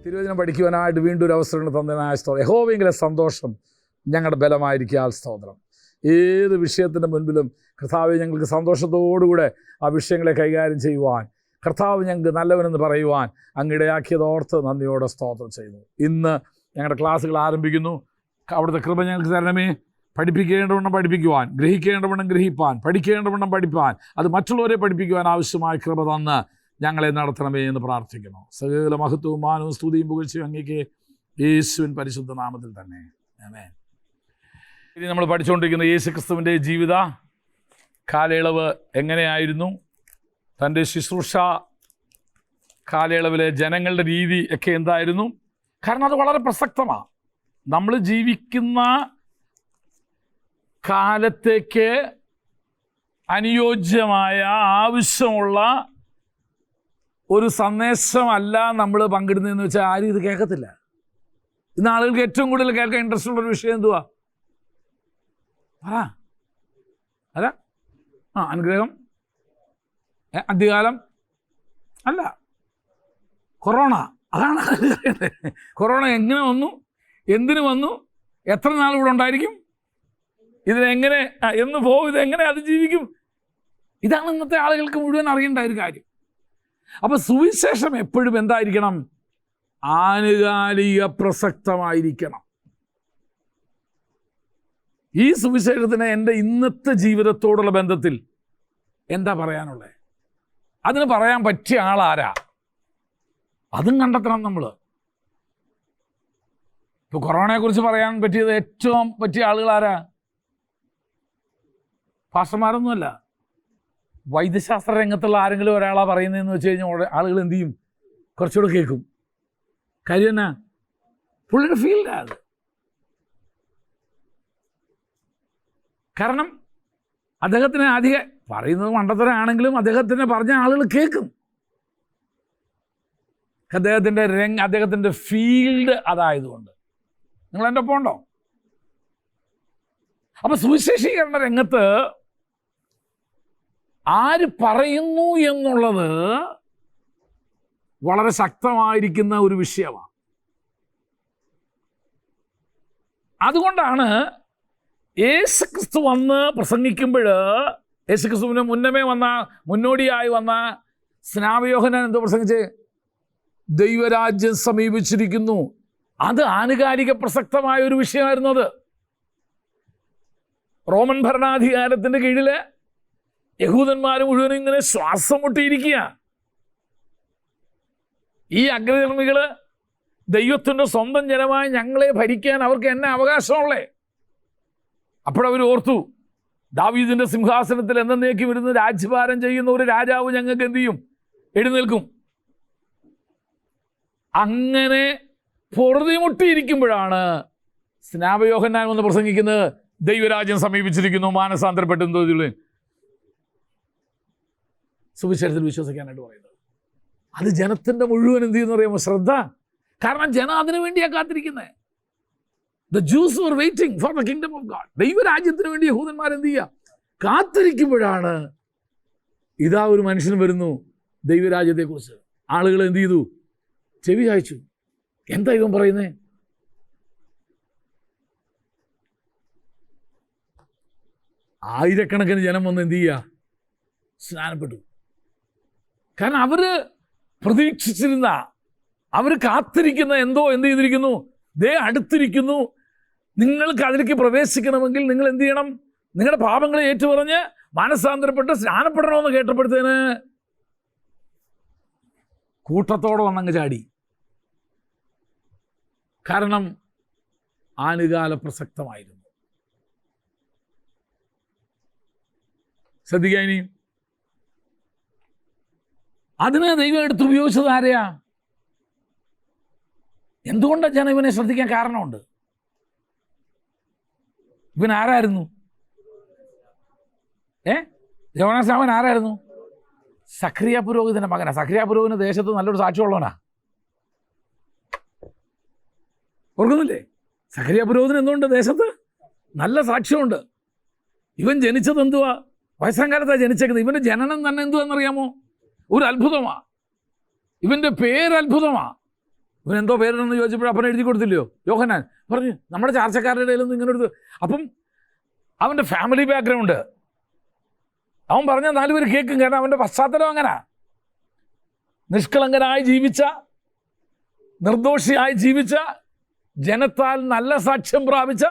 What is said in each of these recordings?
തിരുവചനം പഠിക്കുവാനായിട്ട് വീണ്ടും ഒരു അവസരം തന്നതിനായ സ്തോത്രം. യഹോവയെങ്കിലെ സന്തോഷം ഞങ്ങളുടെ ബലമായിരിക്കാൻ സ്തോത്രം. ഏത് വിഷയത്തിൻ്റെ മുൻപിലും കർത്താവ് ഞങ്ങൾക്ക് സന്തോഷത്തോടുകൂടെ ആ വിഷയങ്ങളെ കൈകാര്യം ചെയ്യുവാൻ, കർത്താവ് ഞങ്ങൾക്ക് നല്ലവനെന്ന് പറയുവാൻ അങ്ങിടയാക്കിയതോർത്ത് നന്ദിയോടെ സ്തോത്രം ചെയ്യുന്നു. ഇന്ന് ഞങ്ങളുടെ ക്ലാസ്സുകൾ ആരംഭിക്കുന്നു. അവിടുത്തെ കൃപ ഞങ്ങൾക്ക് തരണമേ. പഠിപ്പിക്കേണ്ടവണ്ണം പഠിപ്പിക്കുവാൻ, ഗ്രഹിക്കേണ്ടവണ്ണം ഗ്രഹിപ്പാൻ, പഠിക്കേണ്ടവണ്ണം പഠിപ്പാൻ, അത് മറ്റുള്ളവരെ പഠിപ്പിക്കുവാൻ ആവശ്യമായ കൃപ തന്ന് ഞങ്ങളെ നടത്തണമേ എന്ന് പ്രാർത്ഥിക്കുന്നു. സകല മഹത്വവും മാനവും സ്തുതിയും പുകഴ്ചയും അങ്ങേക്ക് യേശുവിൻ പരിശുദ്ധ നാമത്തിൽ തന്നെ. ആമേൻ. ഇനി നമ്മൾ പഠിച്ചുകൊണ്ടിരിക്കുന്ന യേശുക്രിസ്തുവിൻ്റെ ജീവിത കാലയളവ് എങ്ങനെയായിരുന്നു, തൻ്റെ ശുശ്രൂഷ കാലയളവിലെ ജനങ്ങളുടെ രീതി ഒക്കെ എന്തായിരുന്നു. കാരണം അത് വളരെ പ്രസക്തമാണ്. നമ്മൾ ജീവിക്കുന്ന കാലത്തേക്ക് അനുയോജ്യമായ ആവശ്യമുള്ള ഒരു സന്ദേശമല്ല നമ്മൾ പങ്കിടുന്നതെന്ന് വെച്ചാൽ ആരും ഇത് കേൾക്കത്തില്ല. ഇന്ന് ആളുകൾക്ക് ഏറ്റവും കൂടുതൽ കേൾക്കാൻ ഇൻട്രസ്റ്റ് ഉള്ളൊരു വിഷയം എന്തുവാ? അല്ല അനുഗ്രഹം, അധികാലം അല്ല, കൊറോണ. അതാണ് കൊറോണ എങ്ങനെ വന്നു, എന്തിനു വന്നു, എത്ര നാൾ ഇവിടെ ഉണ്ടായിരിക്കും, ഇതിനെങ്ങനെ എന്ന് പോകും, ഇതെങ്ങനെ അതിജീവിക്കും. ഇതാണ് ഇന്നത്തെ ആളുകൾക്ക് മുഴുവൻ അറിയേണ്ട ഒരു കാര്യം. അപ്പം സുവിശേഷം എപ്പോഴും എന്തായിരിക്കണം? ആനുകാലിക പ്രസക്തമായിരിക്കണം. ഈ സുവിശേഷത്തിന് എൻ്റെ ഇന്നത്തെ ജീവിതത്തോടുള്ള ബന്ധത്തിൽ എന്താ പറയാനുള്ളത്? അതിന് പറയാൻ പറ്റിയ ആളാരാ? അതും കണ്ടെത്തണം നമ്മൾ. ഇപ്പോൾ കൊറോണയെക്കുറിച്ച് പറയാൻ പറ്റിയത് ഏറ്റവും പറ്റിയ ആളുകൾ ആരാ? പാസ്റ്റർമാരൊന്നുമല്ല. വൈദ്യശാസ്ത്ര രംഗത്തുള്ള ആരെങ്കിലും ഒരാളാണ് പറയുന്നതെന്ന് വെച്ച് കഴിഞ്ഞാൽ ആളുകൾ എന്ത് ചെയ്യും? കുറച്ചുകൂടെ കേൾക്കും. കാര്യം എന്നാ? പുള്ളിയുടെ ഫീൽഡാണ് അത്. കാരണം അദ്ദേഹത്തിന് അധികം പറയുന്നത് മണ്ടത്തരമാണെങ്കിലും അദ്ദേഹത്തിനെ പറഞ്ഞ ആളുകൾ കേൾക്കും. അദ്ദേഹത്തിൻ്റെ ഫീൽഡ് അതായതുകൊണ്ട്. നിങ്ങൾ എൻ്റെ ഒപ്പം ഉണ്ടോ? അപ്പം സുവിശേഷീകരണ രംഗത്ത് ആര് പറയുന്നു എന്നുള്ളത് വളരെ ശക്തമായിരിക്കുന്ന ഒരു വിഷയമാണ്. അതുകൊണ്ടാണ് യേശുക്രിസ്തു വന്ന് പ്രസംഗിക്കുമ്പോൾ, യേശുക്രിസ്തുവിന് മുന്നോടിയായി വന്ന സ്നാപയോഹന്നാൻ എന്തോ പ്രസംഗിച്ച്? ദൈവരാജ്യം സമീപിച്ചിരിക്കുന്നു. അത് ആനുകാലിക പ്രസക്തമായ ഒരു വിഷയമായിരുന്നു. അത് റോമൻ ഭരണാധികാരത്തിൻ്റെ കീഴിൽ യഹൂദന്മാർ മുഴുവനും ഇങ്ങനെ ശ്വാസം മുട്ടിയിരിക്കുക. ഈ അഗ്രധർമ്മികൾ ദൈവത്തിൻ്റെ സ്വന്തം ജനമായി ഞങ്ങളെ ഭരിക്കാൻ അവർക്ക് എന്നെ അവകാശമുള്ളേ. അപ്പോഴവർ ഓർത്തു, ദാവീദിൻ്റെ സിംഹാസനത്തിൽ എന്നേക്കും ഇരുന്ന് രാജ്യഭാരം ചെയ്യുന്ന ഒരു രാജാവ് ഞങ്ങൾക്ക് എന്ത് ചെയ്യും? എഴുന്നേൽക്കും. അങ്ങനെ പൊറുതിമുട്ടിയിരിക്കുമ്പോഴാണ് സ്നാപയോഹന്നാൻ വന്ന് പ്രസംഗിക്കുന്നത്, ദൈവരാജ്യം സമീപിച്ചിരിക്കുന്നു, മാനസാന്തരപ്പെട്ടെന്തോതിൽ സുവിശേഷത്തിൽ വിശ്വസിക്കാനായിട്ട് പറയുന്നത്. അത് ജനത്തിൻ്റെ മുഴുവൻ എന്ത് ചെയ്യുന്ന പറയുമ്പോൾ ശ്രദ്ധ. കാരണം ജനം അതിനു വേണ്ടിയാണ് കാത്തിരിക്കുന്നത്. The Jews were waiting for the kingdom of God. ദൈവരാജ്യത്തിന് വേണ്ടി യഹൂദന്മാർ എന്ത് ചെയ്യുക? കാത്തിരിക്കുമ്പോഴാണ് ഇതാ ഒരു മനുഷ്യൻ വരുന്നു ദൈവരാജ്യത്തെക്കുറിച്ച്. ആളുകൾ എന്ത് ചെയ്തു? ചെവി ചായ്ച്ചു. എന്താ ഇവൻ പറയുന്നേ? ആയിരക്കണക്കിന് ജനം വന്ന് എന്ത് ചെയ്യുക? സ്നാനപ്പെട്ടു. കാരണം അവർ പ്രതീക്ഷിച്ചിരുന്ന, അവർ കാത്തിരിക്കുന്ന എന്തോ എന്ത് ചെയ്തിരിക്കുന്നു? ദേ അടുത്തിരിക്കുന്നു. നിങ്ങൾക്ക് അതിലേക്ക് പ്രവേശിക്കണമെങ്കിൽ നിങ്ങൾ എന്ത് ചെയ്യണം? നിങ്ങളുടെ പാപങ്ങളെ ഏറ്റുപറഞ്ഞ് മാനസാന്തരപ്പെട്ട് സ്നാനപ്പെടണമെന്ന് കേട്ടപ്പോഴത്തേന് കൂട്ടത്തോടെ വന്നങ്ങ് ചാടി. കാരണം ആനുകാല പ്രസക്തമായിരുന്നു. ശ്രദ്ധിക്കുക. ഇനി അതിന് ദൈവം എടുത്ത് ഉപയോഗിച്ചത് ആരെയാ? എന്തുകൊണ്ടാണ് ജനം ഇവനെ ശ്രദ്ധിക്കാൻ കാരണമുണ്ട്. ഇവൻ ആരായിരുന്നു? യോനാൻ ആരായിരുന്നു? സഖറിയ പുരോഹിതന്റെ മകനാ. സഖറിയ പുരോഹിതന് ദേശത്ത് നല്ലൊരു സാക്ഷ്യമുള്ളവനാ. ഓർക്കുന്നില്ലേ? സഖറിയ പുരോഹിതൻ എന്തുകൊണ്ട് ദേശത്ത് നല്ല സാക്ഷ്യമുണ്ട്. ഇവൻ ജനിച്ചത് എന്തുവാ? വയസ്സാം കാലത്താണ് ജനിച്ചേക്കുന്നത്. ഇവൻ്റെ ജനനം തന്നെ എന്തുവെന്നറിയാമോ? ഒരു അത്ഭുതമാണ്. ഇവൻ്റെ പേര് അത്ഭുതമാണ്. ഇവൻ എന്തോ പേരിടെന്ന് ചോദിച്ചപ്പോൾ അപ്പനെ എഴുതി കൊടുത്തില്ലയോ? യോഹന്നാൻ പറഞ്ഞു നമ്മുടെ ചാർച്ചക്കാരുടെ ഇടയിലൊന്നും ഇങ്ങനെ എടുത്ത്. അപ്പം അവൻ്റെ ഫാമിലി ബാക്ക്ഗ്രൗണ്ട് അവൻ പറഞ്ഞ 4 പേര് കേൾക്കും. കാരണം അവൻ്റെ പശ്ചാത്തലം അങ്ങനെ നിഷ്കളങ്കനായി ജീവിച്ച, നിർദോഷിയായി ജീവിച്ച, ജനത്താൽ നല്ല സാക്ഷ്യം പ്രാപിച്ച,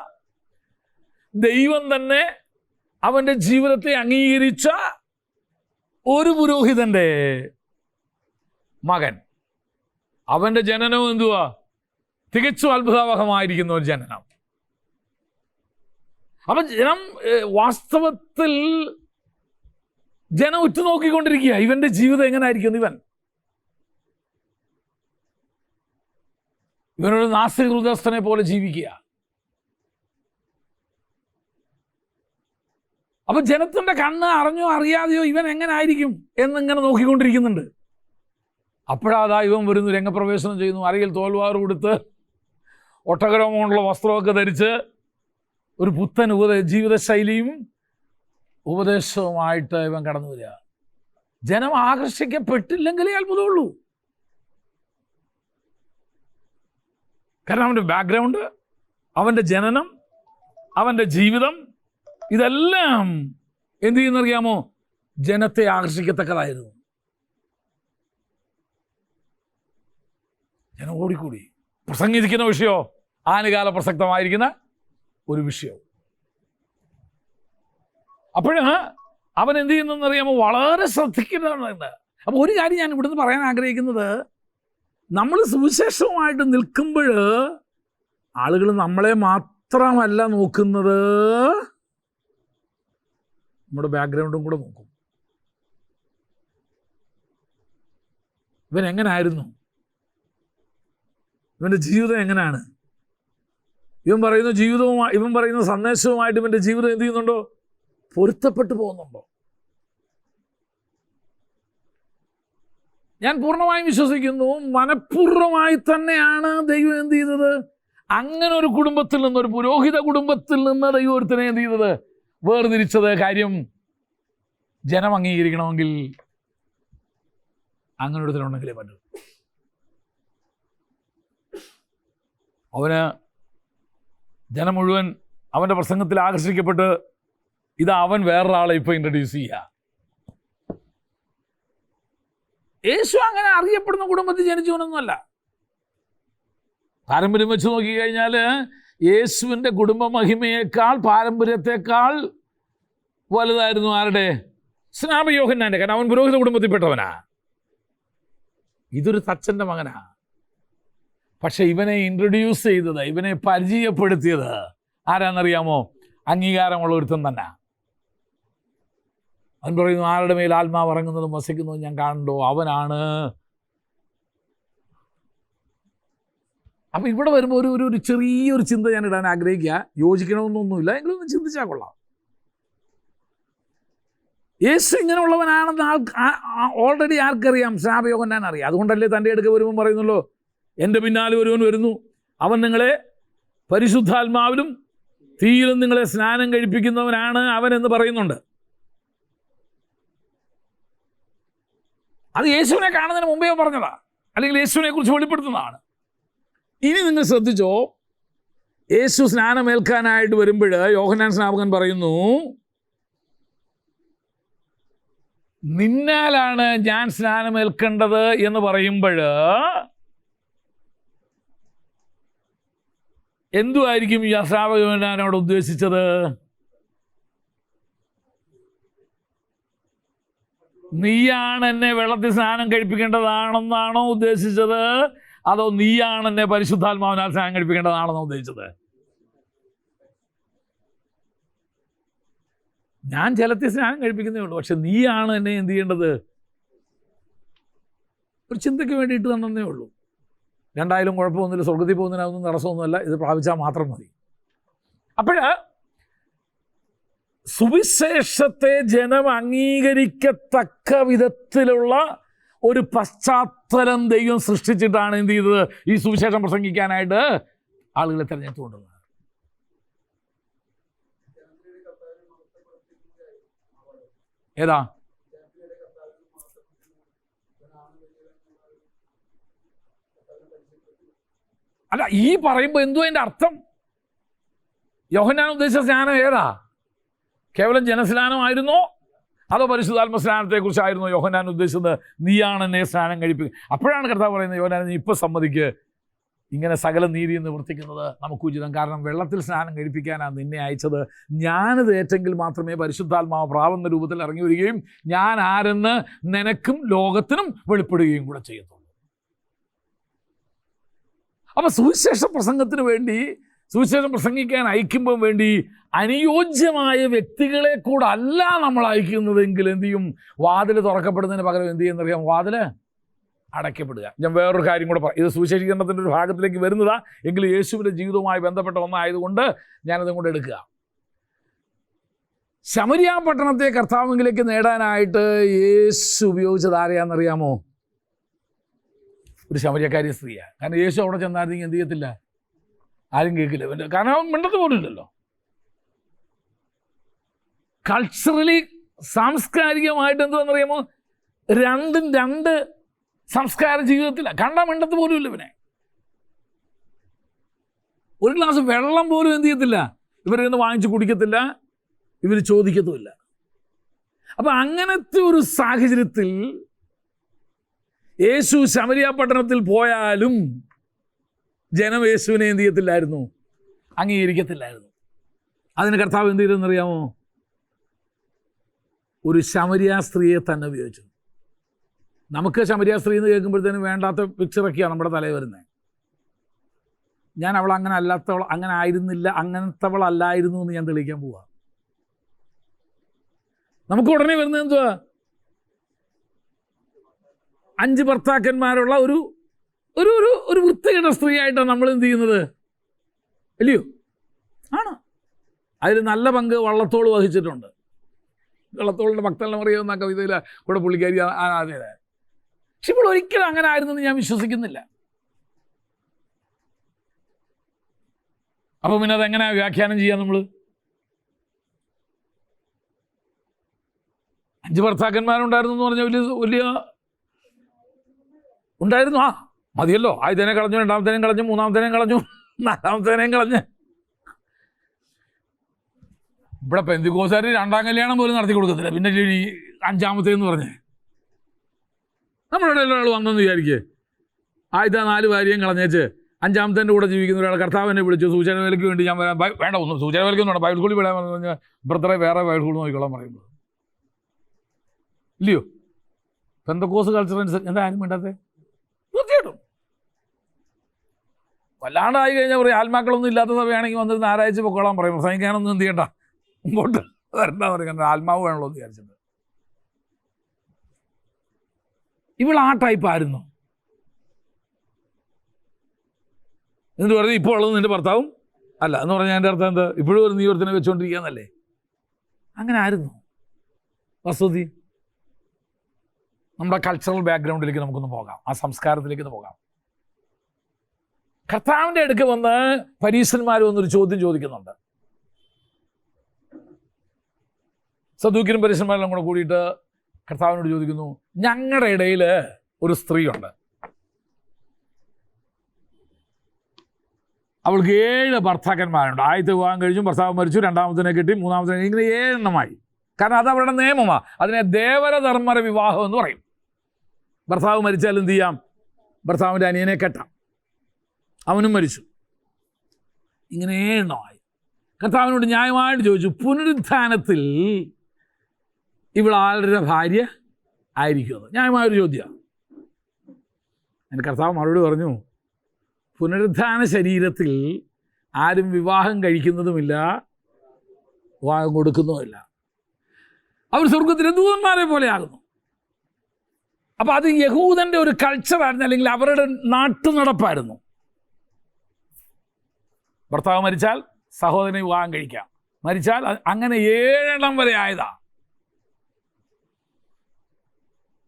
ദൈവം തന്നെ അവൻ്റെ ജീവിതത്തെ അംഗീകരിച്ച ഒരു പുരോഹിതൻ്റെ മകൻ. അവൻ്റെ ജനനം എന്തുവാ? തികച്ചും അത്ഭുതാവഹമായിരിക്കുന്ന ഒരു ജനനം. അപ്പം ജനം വാസ്തവത്തിൽ ജനം ഉറ്റുനോക്കിക്കൊണ്ടിരിക്കുക, ഇവൻ്റെ ജീവിതം എങ്ങനായിരിക്കും. ഇവനൊരു നാസ്തിക ഹൃദയസ്ഥനെ പോലെ ജീവിക്കുക. അപ്പൊ ജനത്തിൻ്റെ കണ്ണ് അറിഞ്ഞോ അറിയാതെയോ ഇവൻ എങ്ങനായിരിക്കും എന്നിങ്ങനെ നോക്കിക്കൊണ്ടിരിക്കുന്നുണ്ട്. അപ്പോഴാ ഇവൻ വരുന്നു, രംഗപ്രവേശനം ചെയ്യുന്നു. അരയിൽ തോൽവാറ് കൊടുത്ത് ഒട്ടകരോമമുള്ള വസ്ത്രമൊക്കെ ധരിച്ച് ഒരു പുത്തൻ ജീവിതശൈലിയും ഉപദേശവുമായിട്ട് ഇവൻ കടന്നു വരിക. ജനം ആകർഷിക്കപ്പെട്ടില്ലെങ്കിലേ അത്ഭുതമുള്ളൂ. കാരണം അവൻ്റെ ബാക്ക്ഗ്രൗണ്ട്, അവൻ്റെ ജനനം, അവൻ്റെ ജീവിതം, ഇതെല്ലാം എന്ത് ചെയ്യുന്നറിയാമോ? ജനത്തെ ആകർഷിക്കത്തക്കതായിരുന്നു. ജനം ഓടിക്കൂടി. പ്രസംഗിക്കുന്ന വിഷയമോ ആനുകാല പ്രസക്തമായിരിക്കുന്ന ഒരു വിഷയം. അപ്പോഴ് അവൻ എന്ത് ചെയ്യുന്നതെന്നറിയാമോ? വളരെ ശ്രദ്ധിക്കുന്നതാണ്. അപ്പോൾ ഒരു കാര്യം ഞാൻ ഇവിടുന്ന് പറയാൻ ആഗ്രഹിക്കുന്നത്, നമ്മൾ സുവിശേഷവുമായിട്ട് നിൽക്കുമ്പോൾ ആളുകൾ നമ്മളെ മാത്രമല്ല നോക്കുന്നത്, നമ്മുടെ ബാക്ക്ഗ്രൗണ്ടും കൂടെ നോക്കും. ഇവൻ എങ്ങനായിരുന്നു? ഇവൻ്റെ ജീവിതം എങ്ങനെയാണ്? ഇവൻ പറയുന്ന സന്ദേശവുമായിട്ട് ഇവൻ്റെ ജീവിതം എന്ത് ചെയ്യുന്നുണ്ടോ? പൊരുത്തപ്പെട്ടു പോകുന്നുണ്ടോ? ഞാൻ പൂർണ്ണമായും വിശ്വസിക്കുന്നു, മനഃപൂർവ്വമായി തന്നെയാണ് ദൈവം എന്ത് ചെയ്തത്? അങ്ങനെ ഒരു കുടുംബത്തിൽ നിന്ന്, ഒരു പുരോഹിത കുടുംബത്തിൽ നിന്ന് ദൈവം ഒരുത്തനെ എന്ത് ചെയ്തത്? വേർതിരിച്ചത്. കാര്യം ജനം അംഗീകരിക്കണമെങ്കിൽ അങ്ങനെ ഒരുത്തനുണ്ടെങ്കിലേ പറ്റൂ. അവന് ജനം മുഴുവൻ അവൻ്റെ പ്രസംഗത്തിൽ ആകർഷിക്കപ്പെട്ട് ഇതാ അവൻ വേറൊരാളെ ഇപ്പോൾ ഇൻട്രൊഡ്യൂസ് ചെയ്യുക. യേശു അങ്ങനെ അറിയപ്പെടുന്ന കുടുംബത്തിൽ ജനിച്ചവനൊന്നുമല്ല. പാരമ്പര്യം വെച്ച് നോക്കിക്കഴിഞ്ഞാൽ യേശുവിൻ്റെ കുടുംബ മഹിമയേക്കാൾ, പാരമ്പര്യത്തെക്കാൾ വലുതായിരുന്നു ആരുടെ? സ്നാപക യോഹന്നാൻ്റെ. കാരണം അവൻ പുരോഹിത കുടുംബത്തിൽപ്പെട്ടവനാ. ഇതൊരു തച്ചൻ്റെ മകനാ. പക്ഷെ ഇവനെ ഇൻട്രൊഡ്യൂസ് ചെയ്തത്, ഇവനെ പരിചയപ്പെടുത്തിയത് ആരാന്നറിയാമോ? അംഗീകാരമുള്ള ഒരുത്തൻ തന്നെ. അവൻ പറയുന്നു, ആരുടെ മേൽ ആത്മാവ് ഇറങ്ങുന്നതും വസിക്കുന്നതും ഞാൻ കാണണ്ടോ, അവനാണ്. അപ്പം ഇവിടെ വരുമ്പോൾ ഒരു ചെറിയൊരു ചിന്ത ഞാൻ ഇടാൻ ആഗ്രഹിക്കുക. യോജിക്കണമെന്നൊന്നുമില്ല, എങ്കിലും ഒന്ന് ചിന്തിച്ചാൽ കൊള്ളാം. യേശു ഇങ്ങനെയുള്ളവനാണെന്ന് ഓൾറെഡി ആർക്കറിയാം? സ്നാപക യോഹന്നാൻ അറിയാം. അതുകൊണ്ടല്ലേ തൻ്റെ അടുക്ക വരുമ്പോൾ പറയുന്നല്ലോ, എൻ്റെ പിന്നാലെ ഒരുവൻ വരുന്നു, അവൻ നിങ്ങളെ പരിശുദ്ധാത്മാവിലും തീയിലും നിങ്ങളെ സ്നാനം കഴിപ്പിക്കുന്നവനാണ് അവൻ എന്ന് പറയുന്നുണ്ട്. അത് യേശുവിനെ കാണുന്നതിന് മുമ്പേ പറഞ്ഞതാണ്, അല്ലെങ്കിൽ യേശുവിനെ കുറിച്ച് വെളിപ്പെടുത്തുന്നതാണ്. ഇനി നിങ്ങൾ ശ്രദ്ധിച്ചോ, യേശു സ്നാനമേൽക്കാനായിട്ട് വരുമ്പോൾ യോഹന്നാൻ സ്നാപകൻ പറയുന്നു, നിന്നാലാണ് ഞാൻ സ്നാനമേൽക്കേണ്ടത് എന്ന് പറയുമ്പോൾ എന്തുമായിരിക്കും ഈ സ്നാപക യോഹന്നാനോട് ഉദ്ദേശിച്ചത്? നീയാണ് എന്നെ വെള്ളത്തിൽ സ്നാനം കഴിപ്പിക്കേണ്ടതാണെന്നാണോ ഉദ്ദേശിച്ചത്? അതോ നീയാണ് എന്നെ പരിശുദ്ധാത്മാവിനാൽ സ്നാനം കഴിപ്പിക്കേണ്ടതാണെന്നോ ഉദ്ദേശിച്ചത്? ഞാൻ ജലത്തിൽ സ്നാനം കഴിപ്പിക്കുന്നേ ഉള്ളൂ, പക്ഷെ നീയാണ് എന്നെ എന്ത് ചെയ്യേണ്ടത്? ഒരു ചിന്തയ്ക്ക് വേണ്ടിയിട്ട് തന്നേ ഉള്ളൂ. രണ്ടായാലും കുഴപ്പമൊന്നുമില്ല, സ്വർഗത്തിൽ പോകുന്നതിനൊന്നും തടസ്സമൊന്നുമല്ല, ഇത് പ്രാപിച്ചാൽ മാത്രം മതി. അപ്പോഴ് സുവിശേഷത്തെ ജനം അംഗീകരിക്കത്തക്ക വിധത്തിലുള്ള ഒരു പശ്ചാത്തലം ദൈവം സൃഷ്ടിച്ചിട്ടാണ് എന്ത് ചെയ്തത്? ഈ സുവിശേഷം പ്രസംഗിക്കാനായിട്ട് ആളുകളെ തിരഞ്ഞെടുത്തുകൊണ്ടുള്ളത്. ഏതാ? അല്ല, ഈ പറയുമ്പോൾ എന്തോ അതിൻ്റെ അർത്ഥം? യോഹന്നാൻ ഉദ്ദേശിച്ച സ്നാനം ഏതാ? കേവലം ജനസ്നാനമായിരുന്നോ അതോ പരിശുദ്ധാത്മ സ്നാനത്തെക്കുറിച്ചായിരുന്നോ യോഹന്നാൻ ഉദ്ദേശിച്ചത്? നീയാണ് എന്നെ സ്നാനം കഴിപ്പിക്കുക. അപ്പോഴാണ് കർത്താവ് പറയുന്നത്, യോഹന്നാൻ നീ ഇപ്പോൾ സമ്മതിക്ക്, ഇങ്ങനെ സകല നീതി നിവർത്തിക്കുന്നത് നമുക്ക് ഉചിതം. കാരണം വെള്ളത്തിൽ സ്നാനം കഴിപ്പിക്കാനാണ് നിന്നെ അയച്ചത്. ഞാനത് ഏറ്റെങ്കിൽ മാത്രമേ പരിശുദ്ധാത്മാവ് പ്രാവുന്ന രൂപത്തിൽ ഇറങ്ങി വരികയും ഞാൻ ആരെന്ന് നിനക്കും ലോകത്തിനും വെളിപ്പെടുകയും കൂടെ ചെയ്യത്തുള്ളൂ. അപ്പം സുവിശേഷ പ്രസംഗത്തിന് വേണ്ടി, സുവിശേഷം പ്രസംഗിക്കാൻ അയക്കുമ്പോൾ വേണ്ടി അനുയോജ്യമായ വ്യക്തികളെ കൂടെ അല്ല നമ്മൾ അയക്കുന്നതെങ്കിൽ എന്ത് ചെയ്യും? വാതിൽ തുറക്കപ്പെടുന്നതിന് പകരം എന്ത് ചെയ്യുന്നറിയാം? വാതിൽ അടയ്ക്കപ്പെടുക. ഞാൻ വേറൊരു കാര്യം കൂടെ പറയാം. ഇത് സുവിശേഷീകരണത്തിൻ്റെ ഒരു ഭാഗത്തിലേക്ക് വരുന്നതാ, എങ്കിലും യേശുവിൻ്റെ ജീവിതവുമായി ബന്ധപ്പെട്ട ഒന്നായതുകൊണ്ട് ഞാനതും കൂടെ എടുക്കുക. ശമരിയ പട്ടണത്തെ കർത്താവിലേക്ക് നേടാനായിട്ട് യേശു ഉപയോഗിച്ചത് ആരെയാണെന്നറിയാമോ? ഒരു ശമരിയക്കാരി സ്ത്രീയാണ്. കാരണം യേശു അവിടെ ചെന്നായിരുന്നെങ്കിൽ എന്ത് ചെയ്യത്തില്ല? ആരും കേൾക്കില്ല. കാരണം അവൻ മിണ്ടത്ത് പോലും ഇല്ലല്ലോ. കൾച്ചറലി, സാംസ്കാരികമായിട്ട് എന്തുവാണെന്നറിയാമോ? രണ്ടും രണ്ട് സംസ്കാര ജീവിതത്തിലാണ്. കണ്ടാൽ മിണ്ടത്ത് പോലും ഇല്ല. ഇവനെ ഒരു ഗ്ലാസ് വെള്ളം പോലും എന്ത് ചെയ്യത്തില്ല, ഇവരിൽ നിന്ന് വാങ്ങിച്ച് കുടിക്കത്തില്ല, ഇവർ ചോദിക്കത്തുമില്ല. അപ്പം അങ്ങനത്തെ ഒരു സാഹചര്യത്തിൽ യേശു ശമരിയ പട്ടണത്തിൽ പോയാലും ജനം യേശുവിനെ എന്ത് ചെയ്യത്തില്ലായിരുന്നു? അംഗീകരിക്കത്തില്ലായിരുന്നു. അതിന് കർത്താവ് എന്ത് ചെയ്തെന്നറിയാമോ? ഒരു ശമരിയ സ്ത്രീയെ തന്നെ ഉപയോഗിച്ചു. നമുക്ക് ശമരിയ സ്ത്രീ എന്ന് കേൾക്കുമ്പോഴത്തേനും വേണ്ടാത്ത പിക്ചറൊക്കെയാണ് നമ്മുടെ തലയിൽ വരുന്നത്. ഞാൻ അവൾ അങ്ങനെ അല്ലാത്തവൾ, അങ്ങനെ ആയിരുന്നില്ല, അങ്ങനത്തവളല്ലായിരുന്നു എന്ന് ഞാൻ തെളിയിക്കാൻ പോവാ. നമുക്ക് ഉടനെ വരുന്നത് എന്തുവാ? 5 ഭർത്താക്കന്മാരുള്ള ഒരു ഒരു ഒരു ഒരു വൃത്തികെട്ട സ്ത്രീയായിട്ടാണ് നമ്മൾ എന്ത് ചെയ്യുന്നത്, അല്ലയോ? ആണ്. അതിൽ നല്ല പങ്ക് വള്ളത്തോൾ വഹിച്ചിട്ടുണ്ട്. വള്ളത്തോളിൻ്റെ ഭക്തൻ അറിയാവുന്ന കവിതയിൽ കൂടെ പുള്ളിക്കാരി അതെ. പക്ഷെ ഇപ്പോൾ ഒരിക്കലും അങ്ങനെ ആയിരുന്നെന്ന് ഞാൻ വിശ്വസിക്കുന്നില്ല. അപ്പം പിന്നെ അതെങ്ങനെ വ്യാഖ്യാനം ചെയ്യാം നമ്മൾ? 5 ഭർത്താക്കന്മാരുണ്ടായിരുന്നു എന്ന് പറഞ്ഞാൽ വലിയ വലിയ ഉണ്ടായിരുന്നു. ആ മതിയല്ലോ. ആദ്യത്തേനെ കളഞ്ഞു, രണ്ടാമത്തേനെയും കളഞ്ഞു, മൂന്നാമത്തേനെയും കളഞ്ഞു, നാലാമത്തേനെയും കളഞ്ഞ്. ഇവിടെ പെന്തിക്കോസുകാർ 2ാം കല്യാണം പോലും നടത്തി കൊടുക്കത്തില്ല. പിന്നെ ഈ 5ാമത്തേന്ന് പറഞ്ഞ് നമ്മുടെ ഇടയിൽ ഒരാൾ വന്നെന്ന് വിചാരിക്കേ, ആദ്യത്തെ 4 ഭാര്യയും കളഞ്ഞേച്ച് 5ാമത്തേൻ്റെ കൂടെ ജീവിക്കുന്ന ഒരാൾ കർത്താവിനെ വിളിച്ചു, സൂചന വേലയ്ക്ക് വേണ്ടി ഞാൻ വരാൻ. വേണ്ട, ഒന്നും സൂചന വേലയ്ക്കൊന്നും വേണ്ട, ബൈബിൾ സ്കൂളിൽ വിടാൻ പറഞ്ഞു കഴിഞ്ഞാൽ ബ്രദറെ വേറെ ബൈബിൾ സ്കൂളിൽ നോക്കിക്കോളാൻ പറയുമ്പോൾ ഇല്ലയോ? പെന്തക്കോസ് കൾച്ചർ അനുസരിച്ച് എന്താ ആരും വേണ്ടാത്തേ? തീർച്ചയായിട്ടും വല്ലാണ്ടായി കഴിഞ്ഞാൽ പറയും, ആത്മാക്കളൊന്നും ഇല്ലാത്ത സഭയാണെങ്കിൽ വന്നിരുന്ന് ആരാഴ്ച പൊക്കോളാൻ പറയും, പ്രസംഗിക്കാനൊന്നും എന്ത് ചെയ്യണ്ട, മുമ്പോട്ട് വരണ്ട പറയുന്നത്, ആത്മാവ് വേണമല്ലോ എന്ന് വിചാരിച്ചിട്ട്. ഇവൾ ആ ടൈപ്പ് ആയിരുന്നു. എന്നിട്ട് പറഞ്ഞ് ഇപ്പോൾ ഉള്ളത് നിൻ്റെ ഭർത്താവും അല്ല എന്ന് പറഞ്ഞാൽ എൻ്റെ അർത്ഥം എന്താ? ഇപ്പോഴും ഒരു നീവർത്തിനെ വെച്ചുകൊണ്ടിരിക്കുകയെന്നല്ലേ? അങ്ങനെ ആയിരുന്നു വസ്തുതി. നമ്മുടെ കൾച്ചറൽ ബാക്ക്ഗ്രൗണ്ടിലേക്ക് നമുക്കൊന്ന് പോകാം, ആ സംസ്കാരത്തിലേക്ക് പോകാം. കർത്താവിൻ്റെ അടുക്ക് വന്ന് പരീശന്മാർ വന്നൊരു ചോദ്യം ചോദിക്കുന്നുണ്ട്. സദൂക്യരും പരീശന്മാരെല്ലാം കൂടെ കൂടിയിട്ട് കർത്താവിനോട് ചോദിക്കുന്നു, ഞങ്ങളുടെ ഇടയിൽ ഒരു സ്ത്രീയുണ്ട്, അവൾക്ക് 7 ഭർത്താക്കന്മാരുണ്ട്. ആദ്യത്തെ വിവാഹം കഴിഞ്ഞു, ഭർത്താവ് മരിച്ചു, 2ാമത്തിനെ കെട്ടി, 3ാമത്തിനെ, ഇങ്ങനെ 7 എണ്ണമായി. കാരണം അത് അവരുടെ നിയമമാണ്. അതിനെ ദേവരധർമ്മര വിവാഹം എന്ന് പറയും. ഭർത്താവ് മരിച്ചാൽ എന്ത് ചെയ്യാം? ഭർത്താവിൻ്റെ അനിയനെ കെട്ടാം. അവനും മരിച്ചു, ഇങ്ങനെ 7 എണ്ണമായി. കർത്താവിനോട് ന്യായമായിട്ട് ചോദിച്ചു, പുനരുത്ഥാനത്തിൽ ഇവൾ ആളുടെ ഭാര്യ ആയിരിക്കുമെന്ന്. ന്യായമായൊരു ചോദ്യമാണ്. അതിന് കർത്താവ് മറുപടി പറഞ്ഞു, പുനരുത്ഥാന ശരീരത്തിൽ ആരും വിവാഹം കഴിക്കുന്നതുമില്ല, വിവാഹം കൊടുക്കുന്നതുമില്ല. അവർ സ്വർഗത്തിലെ ദൂതന്മാരെ പോലെ ആകുന്നു. അപ്പം അത് യഹൂദൻ്റെ ഒരു കൾച്ചറായിരുന്നു, അല്ലെങ്കിൽ അവരുടെ നാട്ടുനടപ്പായിരുന്നു. ഭർത്താവ് മരിച്ചാൽ സഹോദരനെ വിവാഹം കഴിക്കാം, മരിച്ചാൽ അങ്ങനെ 7 എണ്ണം വരെ ആയതാ.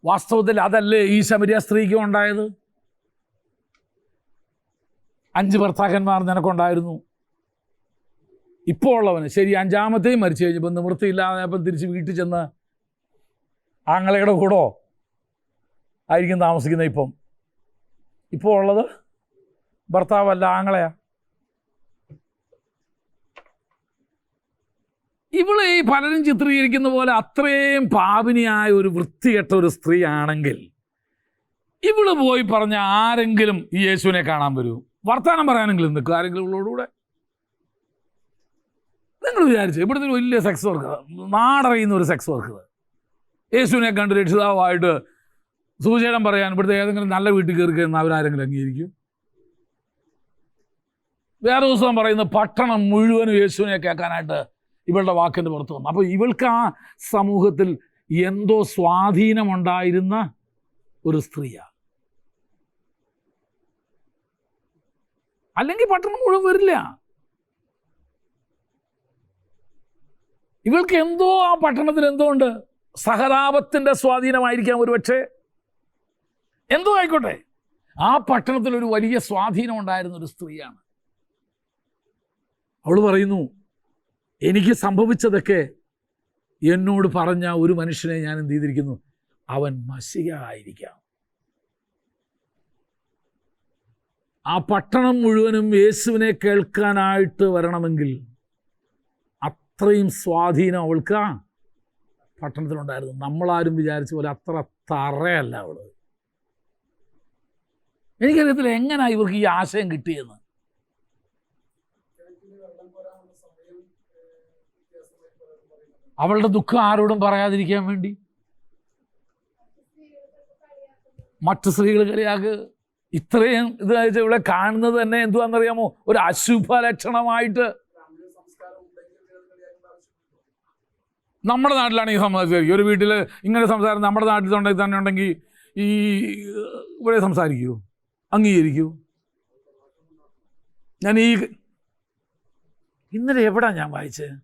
വാസ്തവത്തിൽ അതല്ലേ ഈ ശമരിയ സ്ത്രീക്കും ഉണ്ടായത്? 5 ഭർത്താക്കന്മാർ നിനക്കുണ്ടായിരുന്നു. ഇപ്പോൾ ഉള്ളവന് ശരി 5ാമത്തെയും മരിച്ചു കഴിഞ്ഞപ്പോൾ നിവൃത്തിയില്ലാതെ അപ്പം തിരിച്ച് വീട്ടിൽ ചെന്ന് ആങ്ങളയുടെ കൂടോ ആയിരിക്കും താമസിക്കുന്നത്. ഇപ്പോൾ ഉള്ളത് ഭർത്താവല്ല, ആങ്ങളെയാ. ഇവള് ഈ പലരും ചിത്രീകരിക്കുന്ന പോലെ അത്രയും പാപിനിയായ ഒരു വൃത്തികെട്ട ഒരു സ്ത്രീ ആണെങ്കിൽ ഇവള് പോയി പറഞ്ഞ ആരെങ്കിലും ഈ യേശുവിനെ കാണാൻ വരൂ, വർത്തമാനം പറയാനെങ്കിലും നിൽക്കും ആരെങ്കിലും ഇവളോടുകൂടെ? നിങ്ങൾ വിചാരിച്ചു ഇവിടുത്തെ ഒരു വലിയ സെക്സ് വർക്കർ, നാടറിയുന്ന ഒരു സെക്സ് വർക്കർ യേശുവിനെ കണ്ട് രക്ഷിതാവായിട്ട് സുവിശേഷം പറയാൻ ഇവിടുത്തെ ഏതെങ്കിലും നല്ല വീട്ടിൽ കയറി കഴിഞ്ഞാൽ അവരാരെങ്കിലും അംഗീകരിക്കും? വേറെ ദിവസം പറയുന്ന പട്ടണം മുഴുവനും യേശുവിനെ കേൾക്കാനായിട്ട് ഇവളുടെ വാക്കിൻ്റെ പുറത്ത് വന്നു. അപ്പോൾ ഇവൾക്ക് ആ സമൂഹത്തിൽ എന്തോ സ്വാധീനമുണ്ടായിരുന്ന ഒരു സ്ത്രീയാണ്. അല്ലെങ്കിൽ പട്ടണം മുഴുവൻ വരില്ല. ഇവൾക്ക് എന്തോ ആ പട്ടണത്തിൽ എന്തോ ഉണ്ട്. സഹതാപത്തിൻ്റെ സ്വാധീനമായിരിക്കാം ഒരുപക്ഷെ, എന്തോ ആയിക്കോട്ടെ. ആ പട്ടണത്തിൽ ഒരു വലിയ സ്വാധീനം ഉണ്ടായിരുന്ന ഒരു സ്ത്രീയാണ്. അവൾ പറയുന്നു, എനിക്ക് സംഭവിച്ചതൊക്കെ എന്നോട് പറഞ്ഞ ഒരു മനുഷ്യനെ ഞാൻ എന്ത് ചെയ്തിരിക്കുന്നു, അവൻ മശിഹ ആയിരിക്കാം. ആ പട്ടണം മുഴുവനും യേശുവിനെ കേൾക്കാനായിട്ട് വരണമെങ്കിൽ അത്രയും സ്വാധീനം അവൾക്ക് ആ പട്ടണത്തിലുണ്ടായിരുന്നു. നമ്മളാരും വിചാരിച്ച പോലെ അത്ര തറയല്ല അവള്. എനിക്കറിയത്തില്ല എങ്ങനെയാ ഇവർക്ക് ഈ ആശയം കിട്ടിയെന്ന്. അവളുടെ ദുഃഖം ആരോടും പറയാതിരിക്കാൻ വേണ്ടി മറ്റു സ്ത്രീകൾ കളിയാക്ക്. ഇത്രയും ഇത് ഇവിടെ കാണുന്നത് തന്നെ എന്തുവാണെന്നറിയാമോ, ഒരു അശുഭ ലക്ഷണമായിട്ട്. നമ്മുടെ നാട്ടിലാണ് ഈ സംസാരിക്കും. ഒരു വീട്ടിൽ ഇങ്ങനെ സംസാരം നമ്മുടെ നാട്ടിൽ തന്നെ ഉണ്ടെങ്കിൽ ഈ ഇവിടെ സംസാരിക്കൂ, അംഗീകരിക്കൂ? ഞാൻ ഇന്നലെ എവിടാ ഞാൻ വായിച്ചത്,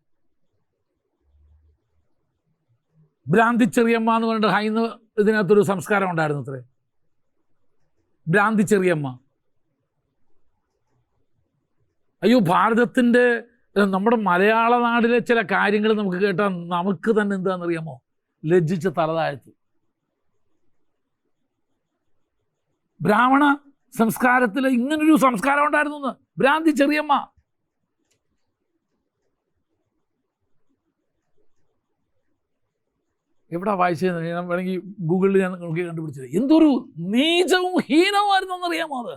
ഭ്രാന്തി ചെറിയമ്മ എന്ന് പറഞ്ഞിട്ട് ഹൈന്ദവ ഇതിനകത്തൊരു സംസ്കാരം ഉണ്ടായിരുന്നു അത്രേ, ഭ്രാന്തി ചെറിയമ്മ. അയ്യോ, ഭാരതത്തിൻ്റെ നമ്മുടെ മലയാള നാടിലെ ചില കാര്യങ്ങൾ നമുക്ക് കേട്ടാൽ നമുക്ക് തന്നെ എന്താണെന്നറിയാമോ, ലജ്ജിച്ച് തലതാഴ്ത്തു. ബ്രാഹ്മണ സംസ്കാരത്തിൽ ഇങ്ങനൊരു സംസ്കാരം ഉണ്ടായിരുന്നു, ഭ്രാന്തി ചെറിയമ്മ. എവിടെ വായിച്ചതെന്ന് ഞാൻ വേണമെങ്കിൽ ഗൂഗിളിൽ ഞാൻ നോക്കി കണ്ടുപിടിച്ചത്. എന്തൊരു നീചവും ഹീനവുമായിരുന്നു എന്നറിയാമോ അത്.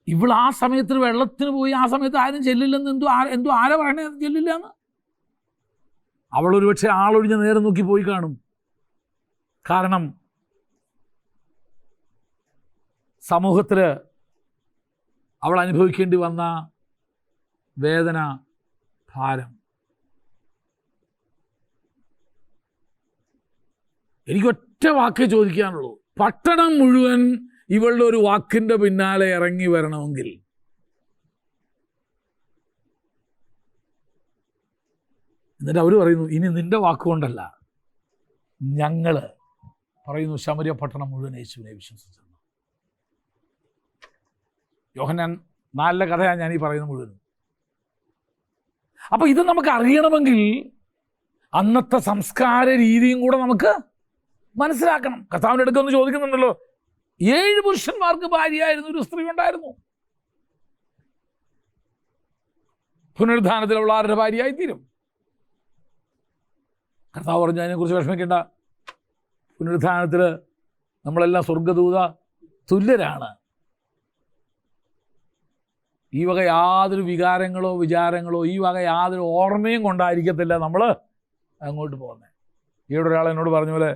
ഇവൾ ആ സമയത്ത് വെള്ളത്തിന് പോയി, ആ സമയത്ത് ആരും ചെല്ലില്ലെന്ന് എന്തോ ആരാ പറയണേ ചെല്ലില്ല എന്ന്. അവളൊരു പക്ഷേ ആളൊഴിഞ്ഞ നേരം നോക്കി പോയി കാണും. കാരണം സമൂഹത്തിൽ അവൾ അനുഭവിക്കേണ്ടി വന്ന വേദന, ഭാരം. എനിക്കൊറ്റ വാക്കേ ചോദിക്കാനുള്ളൂ. പട്ടണം മുഴുവൻ ഇവളുടെ ഒരു വാക്കിൻ്റെ പിന്നാലെ ഇറങ്ങി വരണമെങ്കിൽ എന്നിട്ട് അവർ പറയുന്നു, ഇനി നിന്റെ വാക്കുകൊണ്ടല്ല, ഞങ്ങൾ പറയുന്നു ശമര്യ പട്ടണം മുഴുവൻ യേശുവിനെ വിശ്വസിച്ചു. യോഹന്നാൻ 4 കഥയാണ് ഞാൻ ഈ പറയുന്നത് മുഴുവനും. അപ്പോൾ ഇത് നമുക്ക് അറിയണമെങ്കിൽ അന്നത്തെ സംസ്കാര രീതിയും കൂടെ നമുക്ക് മനസ്സിലാക്കണം. കർത്താവിൻ്റെ അടുക്കൊന്ന് ചോദിക്കുന്നുണ്ടല്ലോ, 7 പുരുഷന്മാർക്ക് ഭാര്യയായിരുന്ന ഒരു സ്ത്രീ ഉണ്ടായിരുന്നു. പുനരുദ്ധാനത്തിൽ അവൾ ആരുടെ ഭാര്യയായിത്തീരും? കർത്താവ് പറഞ്ഞു, അതിനെക്കുറിച്ച് വിഷമിക്കേണ്ട, പുനരുദ്ധാനത്തിൽ നമ്മളെല്ലാം സ്വർഗദൂത തുല്യരാണ്. ഈ വക യാതൊരു വികാരങ്ങളോ വിചാരങ്ങളോ ഈ വക യാതൊരു ഓർമ്മയും കൊണ്ടായിരിക്കത്തില്ല നമ്മൾ അങ്ങോട്ട് പോകുന്നത്. ഈയിടെ ഒരാൾ എന്നോട് പറഞ്ഞ പോലെ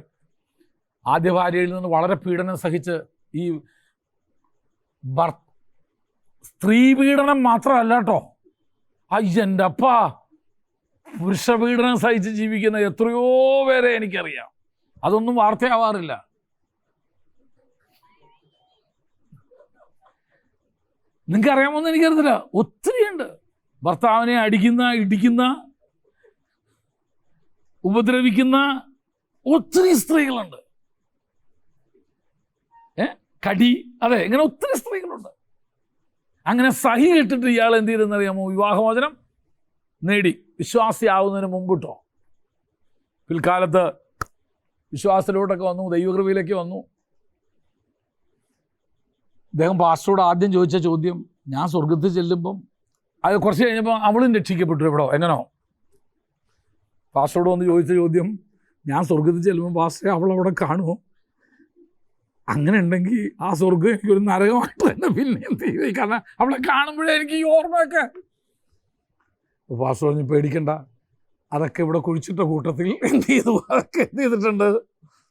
ആദ്യ ഭാര്യയിൽ നിന്ന് വളരെ പീഡനം സഹിച്ച്, ഈ സ്ത്രീ പീഡനം മാത്രമല്ല കേട്ടോ, അയ്യൻ്റെ അപ്പാ, പുരുഷപീഡനം സഹിച്ച് ജീവിക്കുന്ന എത്രയോ പേരെ എനിക്കറിയാം. അതൊന്നും വാർത്തയാവാറില്ല. നിങ്ങൾക്ക് അറിയാമോന്ന് എനിക്കറിയത്തില്ല. ഒത്തിരിയുണ്ട്. ഭർത്താവിനെ അടിക്കുന്ന, ഇടിക്കുന്ന, ഉപദ്രവിക്കുന്ന ഒത്തിരി സ്ത്രീകളുണ്ട്. കടി, അതെ, ഇങ്ങനെ ഒത്തിരി സ്ത്രീകളുണ്ട്. അങ്ങനെ സഹി കേട്ടിട്ട് ഇയാൾ എന്ത് ചെയ്തെന്നറിയാമോ, വിവാഹമോചനം നേടി വിശ്വാസിയാവുന്നതിന് മുമ്പിട്ടോ. പിൽക്കാലത്ത് വിശ്വാസത്തിലോട്ടൊക്കെ വന്നു, ദൈവകൃപയിലേക്ക് വന്നു. അദ്ദേഹം പാസ്റ്ററോട് ആദ്യം ചോദിച്ച ചോദ്യം, ഞാൻ സ്വർഗത്തിൽ ചെല്ലുമ്പം, അത് കുറച്ച് കഴിഞ്ഞപ്പോൾ അവളും രക്ഷിക്കപ്പെട്ടു എവിടോ എങ്ങനോ. പാസ്റ്ററോട് വന്ന് ചോദിച്ച ചോദ്യം, ഞാൻ സ്വർഗത്തിൽ ചെല്ലുമ്പോൾ പാസ്റ്ററെ അവളവിടെ കാണുമോ? അങ്ങനെ ഉണ്ടെങ്കിൽ ആ സ്വർഗം എനിക്കൊരു നരകമായിട്ട് തന്നെ പിന്നെ എന്ത് ചെയ്തു, കാരണം അവളെ കാണുമ്പോഴേ എനിക്ക് ഈ ഓർമ്മയൊക്കെ. പാസ്റ്റർ പറഞ്ഞു, പേടിക്കണ്ട, അതൊക്കെ ഇവിടെ കുഴിച്ചിട്ട കൂട്ടത്തിൽ എന്ത് ചെയ്തു, അതൊക്കെ എന്ത് ചെയ്തിട്ടുണ്ട്,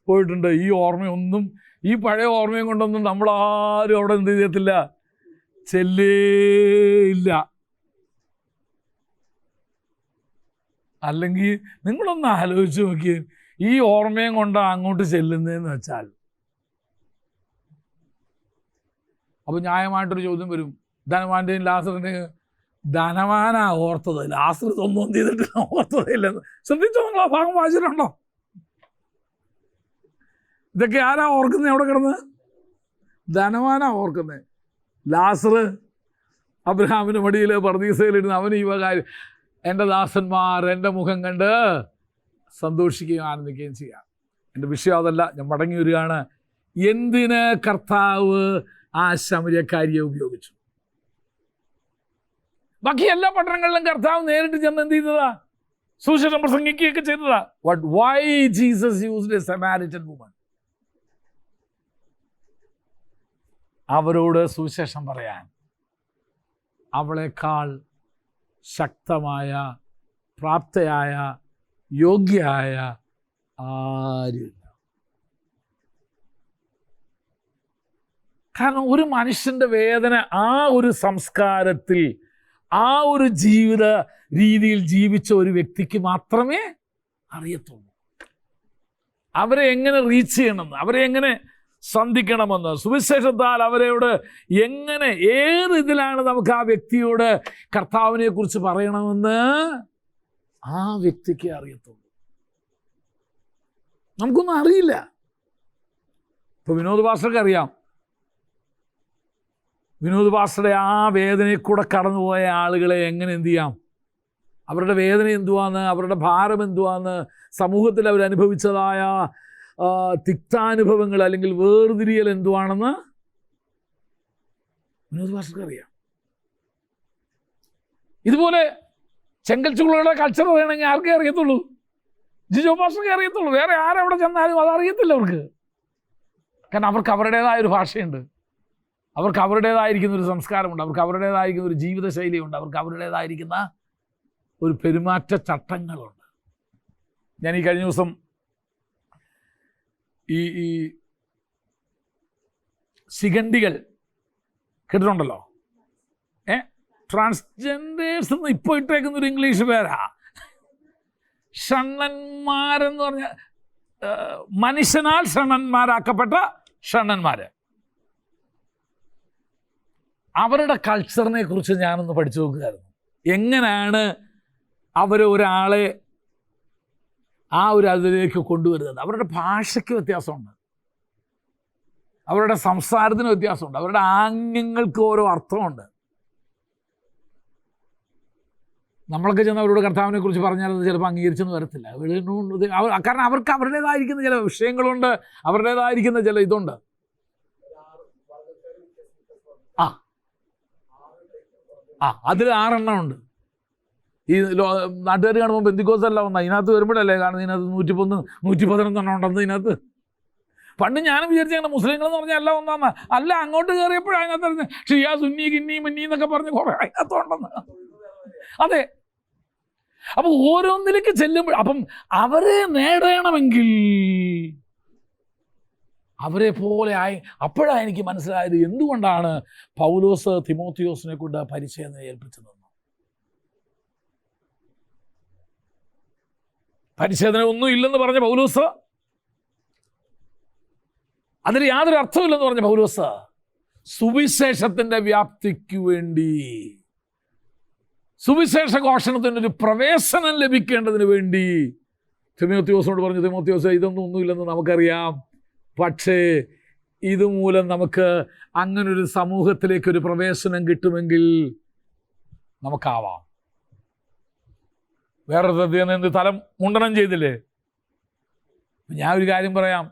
പോയിട്ടുണ്ട്. ഈ ഓർമ്മയൊന്നും, ഈ പഴയ ഓർമ്മയും കൊണ്ടൊന്നും നമ്മളാരും അവിടെ എന്ത് ചെയ്യത്തില്ല, ചെല്ലേയില്ല. അല്ലെങ്കിൽ നിങ്ങളൊന്ന് ആലോചിച്ച് നോക്കിയേ, ഈ ഓർമ്മയും കൊണ്ടാണ് അങ്ങോട്ട് ചെല്ലുന്നതെന്ന് വെച്ചാൽ. അപ്പോൾ ന്യായമായിട്ടൊരു ചോദ്യം വരും, ധനവാന്റെയും ലാസറിൻ്റെയും, ധനവാനാ ഓർത്തത്, ലാസർ ഒന്നും ചെയ്തിട്ട് ഓർത്തതേ ഇല്ലെന്ന്. ശ്രദ്ധിച്ചോ, നിങ്ങൾ ആ ഭാഗം വായിച്ചിട്ടുണ്ടോ? ഇതൊക്കെ ആരാ ഓർക്കുന്നത്? എവിടെ കിടന്ന്? ധനവാനാ ഓർക്കുന്നത്. ലാസർ അബ്രഹാമിൻ്റെ മടിയിൽ പർദീസയിലിരുന്ന് അവന് ഈ കാര്യം, എൻ്റെ ദാസന്മാർ എൻ്റെ മുഖം കണ്ട് സന്തോഷിക്കുകയും ആനന്ദിക്കുകയും ചെയ്യാം. എൻ്റെ വിഷയം അതല്ല, ഞാൻ മടങ്ങി വരികയാണ്. എന്തിന് കർത്താവ് ആ ശമര്യക്കാരിയെ ഉപയോഗിച്ചു? ബാക്കി എല്ലാ പട്ടണങ്ങളിലും കർത്താവ് നേരിട്ട് ചെന്ന് എന്ത് ചെയ്തതാ? സുവിശേഷം പ്രസംഗിക്കുകയൊക്കെ ചെയ്തതാ. Why Jesus used A Samaritan woman? അവരോട് സുവിശേഷം പറയാൻ അവളെക്കാൾ ശക്തമായ, പ്രാപ്തയായ, യോഗ്യയായ ആരുമില്ല. കാരണം ഒരു മനുഷ്യൻ്റെ വേദന ആ ഒരു സംസ്കാരത്തിൽ, ആ ഒരു ജീവിത രീതിയിൽ ജീവിച്ച ഒരു വ്യക്തിക്ക് മാത്രമേ അറിയത്തുള്ളൂ. അവരെ എങ്ങനെ റീച്ച് ചെയ്യണമെന്ന്, അവരെ എങ്ങനെ സന്ധിക്കണമെന്ന്, സുവിശേഷത്താൽ അവരോട് എങ്ങനെ, ഏത് ഇതിലാണ് നമുക്ക് ആ വ്യക്തിയോട് കർത്താവിനെ കുറിച്ച് പറയണമെന്ന് ആ വ്യക്തിക്ക് അറിയത്തുള്ളൂ. നമുക്കൊന്നും അറിയില്ല. ഇപ്പൊ വിനോദ് പാസ്റ്റർക്ക് അറിയാം. വിനോദ് പാസ്റ്ററുടെ ആ വേദനയിൽ കൂടെ കടന്നുപോയ ആളുകളെ എങ്ങനെ എന്ത് ചെയ്യാം, അവരുടെ വേദന എന്തുവാന്ന്, അവരുടെ ഭാരം എന്തുവാന്ന്, സമൂഹത്തിൽ അവരനുഭവിച്ചതായ തിക്താനുഭവങ്ങൾ അല്ലെങ്കിൽ വേർതിരിയൽ എന്തുവാണെന്ന് വിനോദ് പാസ്റ്റർക്ക് അറിയാം. ഇതുപോലെ ചെങ്കൽച്ചുകളുടെ കൾച്ചർ അറിയണമെങ്കിൽ ആർക്കേ അറിയത്തുള്ളൂ? ജിജോ പാസ്റ്റർക്കേ അറിയത്തുള്ളൂ. വേറെ ആരവിടെ ചെന്നാലും അതറിയത്തില്ല അവർക്ക്. കാരണം അവർക്ക് അവരുടേതായ ഒരു ഭാഷയുണ്ട്, അവർക്ക് അവരുടേതായിരിക്കുന്ന ഒരു സംസ്കാരമുണ്ട്, അവർക്ക് അവരുടേതായിരിക്കുന്ന ഒരു ജീവിതശൈലിയുണ്ട്, അവർക്ക് അവരുടേതായിരിക്കുന്ന ഒരു പെരുമാറ്റ ചട്ടങ്ങളുണ്ട്. ഞാൻ ഈ കഴിഞ്ഞ ദിവസം ഈ ശിഖണ്ഡികൾ കേട്ടിട്ടുണ്ടല്ലോ. ട്രാൻസ്ജെൻഡേഴ്സ് എന്ന് ഇപ്പോൾ ഇട്ടേക്കുന്ന ഒരു ഇംഗ്ലീഷ് പേരാ. ഷണ്ണന്മാരെന്ന് പറഞ്ഞ, മനുഷ്യനാൽ ഷണ്ണന്മാരാക്കപ്പെട്ട ഷണ്ണന്മാർ. അവരുടെ കൾച്ചറിനെ കുറിച്ച് ഞാനൊന്ന് പഠിച്ചു നോക്കുകയായിരുന്നു. എങ്ങനെയാണ് അവർ ഒരാളെ ആ ഒരു അതിലേക്ക് കൊണ്ടുവരുന്നത്? അവരുടെ ഭാഷയ്ക്ക് വ്യത്യാസമുണ്ട്, അവരുടെ സംസാരത്തിന് വ്യത്യാസമുണ്ട്, അവരുടെ ആംഗ്യങ്ങൾക്ക് ഓരോ അർത്ഥമുണ്ട്. നമ്മളൊക്കെ ചെന്ന് അവരോട് കർത്താവിനെ കുറിച്ച് പറഞ്ഞാൽ അത് ചിലപ്പോൾ അംഗീകരിച്ചെന്ന് വരത്തില്ല. കാരണം അവർക്ക് അവരുടേതായിരിക്കുന്ന ചില വിഷയങ്ങളുണ്ട്, അവരുടേതായിരിക്കുന്ന ചില ഇതുണ്ട്. അതിൽ 6 എണ്ണം ഉണ്ട്. ഈ നാട്ടുകാർ കാണുമ്പോൾ പെന്തിക്കോസല്ല വന്ന ഇതിനകത്ത് വരുമ്പോഴല്ലേ കാണുന്നത്, ഇതിനകത്ത് 111 111 ഉണ്ടെന്ന്. ഇതിനകത്ത് പണ്ട് ഞാനും വിചാരിച്ചാണ് മുസ്ലിങ്ങളെന്ന് പറഞ്ഞാൽ എല്ലാം ഒന്നാന്ന്. അല്ല, അങ്ങോട്ട് കയറിയപ്പോഴും അതിനകത്ത് ഷിയാ സുന്നി കിന്നി മിന്നി എന്നൊക്കെ പറഞ്ഞ് കുറേ അതിനകത്തുണ്ടെന്ന്. അതെ. അപ്പം ഓരോന്നിലേക്ക് ചെല്ലുമ്പോൾ, അപ്പം അവരെ നേടണമെങ്കിൽ അവരെ പോലെ ആയി. അപ്പോഴാണ് എനിക്ക് മനസ്സിലായത് എന്തുകൊണ്ടാണ് പൗലോസ് തിമോത്തിയോസിനെ കൊണ്ട് പരിചയം ഏൽപ്പിച്ചതെന്ന്. പരിച്ഛേദന ഒന്നും ഇല്ലെന്ന് പറഞ്ഞ പൗലോസ്, അതിൽ യാതൊരു അർത്ഥമില്ലെന്ന് പറഞ്ഞ പൗലോസ്, സുവിശേഷത്തിൻ്റെ വ്യാപ്തിക്ക് വേണ്ടി, സുവിശേഷ ഘോഷണത്തിനൊരു പ്രവേശനം ലഭിക്കേണ്ടതിന് വേണ്ടി തിമോത്തിയോസിനോട് പറഞ്ഞു, തിമോത്തിയോസ്, ഒന്നുമില്ലെന്ന് നമുക്കറിയാം, പക്ഷേ ഇതുമൂലം നമുക്ക് അങ്ങനൊരു സമൂഹത്തിലേക്കൊരു പ്രവേശനം കിട്ടുമെങ്കിൽ നമുക്കാവാം. വേറൊരു സദ്യ എന്ത് തലം മുണ്ടനം ചെയ്തില്ലേ? ഞാൻ ഒരു കാര്യം പറയാം.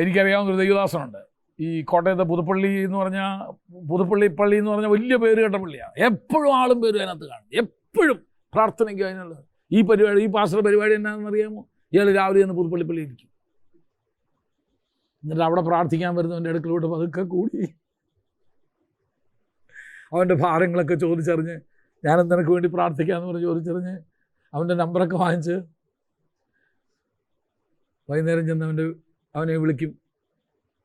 എനിക്കറിയാവുന്നൊരു ദൈവദാസനുണ്ട്. ഈ കോട്ടയത്തെ പുതുപ്പള്ളി എന്ന് പറഞ്ഞാൽ, പുതുപ്പള്ളി പള്ളി എന്ന് പറഞ്ഞാൽ വലിയ പേര് കേട്ട പള്ളിയാണ്. എപ്പോഴും ആളും പേരും അതിനകത്ത് കാണും. എപ്പോഴും പ്രാർത്ഥനയ്ക്ക് അതിനുള്ളത്. ഈ പരിപാടി, ഈ പാസ്റ്റർ പരിപാടി എന്നാണെന്ന് അറിയാമോ? ഇയാൾ രാവിലെ നിന്ന് പുതുപ്പള്ളി പള്ളി ഇരിക്കും. എന്നിട്ട് അവിടെ പ്രാർത്ഥിക്കാൻ വരുന്നവൻ്റെ അടുക്കലോട്ട് പതുക്കെ കൂടി അവൻ്റെ ഭാരങ്ങളൊക്കെ ചോദിച്ചറിഞ്ഞ്, ഞാനും നിനക്ക് വേണ്ടി പ്രാർത്ഥിക്കാമെന്ന് പറഞ്ഞ് ചോദിച്ചറിഞ്ഞ് അവൻ്റെ നമ്പറൊക്കെ വാങ്ങിച്ച് വൈകുന്നേരം ചെന്ന് അവനെ വിളിക്കും.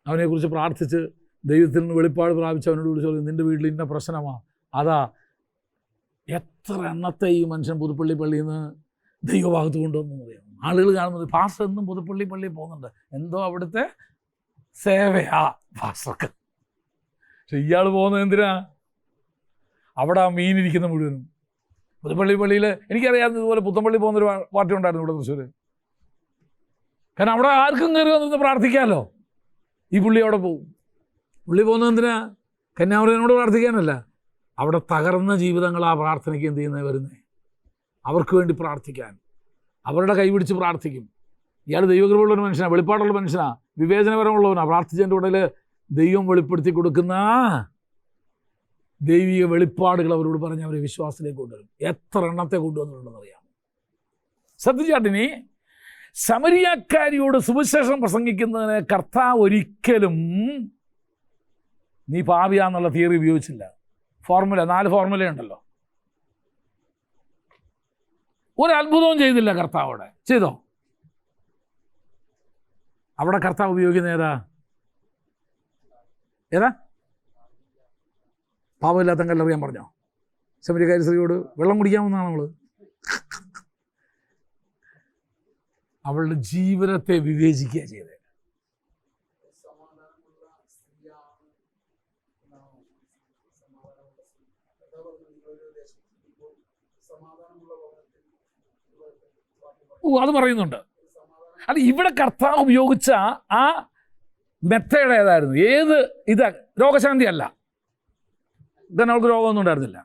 അവനെക്കുറിച്ച് പ്രാർത്ഥിച്ച് ദൈവത്തിൽ നിന്ന് വെളിപ്പാട് പ്രാപിച്ച് അവനോട് വിളിച്ച് പറയും, നിൻ്റെ വീട്ടിൽ ഇന്ന പ്രശ്നമാണ്. അതാ എത്ര എണ്ണത്തെ ഈ മനുഷ്യൻ പുതുപ്പള്ളി പള്ളിയിൽ നിന്ന് ദൈവഭാഗത്ത് കൊണ്ടുവന്നു പറയാം. ആളുകൾ കാണുന്നത് പാസ്റ്റർ എന്നും പുതുപ്പള്ളി പള്ളിയിൽ പോകുന്നുണ്ട്, എന്തോ അവിടുത്തെ സേവയാ പാസ്റ്റർക്ക്. പക്ഷെ ഇയാൾ പോകുന്നത് എന്തിനാ? അവിടെ ആ മീനിരിക്കുന്ന മുഴുവനും. പുതുപ്പള്ളി പള്ളിയിൽ എനിക്കറിയാവുന്ന ഇതുപോലെ പുത്തമ്പള്ളി പോകുന്നൊരു പാർട്ടി ഉണ്ടായിരുന്നു ഇവിടെ തൃശ്ശൂർ. കാരണം അവിടെ ആർക്കും കയറി വന്നിട്ട് പ്രാർത്ഥിക്കാമല്ലോ. ഈ പുള്ളി അവിടെ പോകും. പുള്ളി പോകുന്നത് എന്തിനാ? കന്യാമറിയനോട് പ്രാർത്ഥിക്കാനല്ല. അവിടെ തകർന്ന ജീവിതങ്ങൾ ആ പ്രാർത്ഥനയ്ക്ക് എന്ത് ചെയ്യുന്നത് വരുന്നത്, അവർക്ക് വേണ്ടി പ്രാർത്ഥിക്കാൻ, അവരുടെ കൈപിടിച്ച് പ്രാർത്ഥിക്കും. ഇയാൾ ദൈവകൃപയുള്ളൊരു മനുഷ്യനാണ്, വെളിപ്പാടുള്ള മനുഷ്യനാണ്, വിവേചനപരമുള്ളവനാണ്. പ്രാർത്ഥിച്ചതിൻ്റെ ഉടനെ ദൈവം വെളിപ്പെടുത്തി കൊടുക്കുന്ന ദൈവിക വെളിപ്പാടുകൾ അവരോട് പറഞ്ഞ് അവരെ വിശ്വാസത്തിലേക്ക് കൊണ്ടുവരും. എത്ര എണ്ണത്തെ കൊണ്ടുവന്നിട്ടുണ്ടെന്ന് അറിയാം. ശ്രദ്ധിച്ചാട്ടിനി, സമരിയാക്കാരിയോട് സുവിശേഷം പ്രസംഗിക്കുന്നതിന് കർത്താവ് ഒരിക്കലും നീ പാപിയാന്നുള്ള തിയറി ഉപയോഗിച്ചില്ല. 4 ഫോർമുലയുണ്ടല്ലോ. ഒരു അത്ഭുതവും ചെയ്തില്ല കർത്താവോടെ. ചെയ്തോ? അവിടെ കർത്താവ് ഉപയോഗിക്കുന്ന ഏതാ? പാപമില്ലാത്ത കല്ലറിയാൻ പറഞ്ഞോ? സമരിയാക്കാരി സ്ത്രീയോട് വെള്ളം കുടിക്കാമെന്നാണ് നമ്മൾ. അവളുടെ ജീവിതത്തെ വിവേചിക്കുക ചെയ്തത്. അത് പറയുന്നുണ്ട്. അത് ഇവിടെ കർത്താവ് ഉപയോഗിച്ച ആ മെത്തേഡ് ഏതായിരുന്നു? ഇത് രോഗശാന്തി അല്ല. ഇതന്നെ അവൾക്ക് രോഗമൊന്നും ഉണ്ടായിരുന്നില്ല.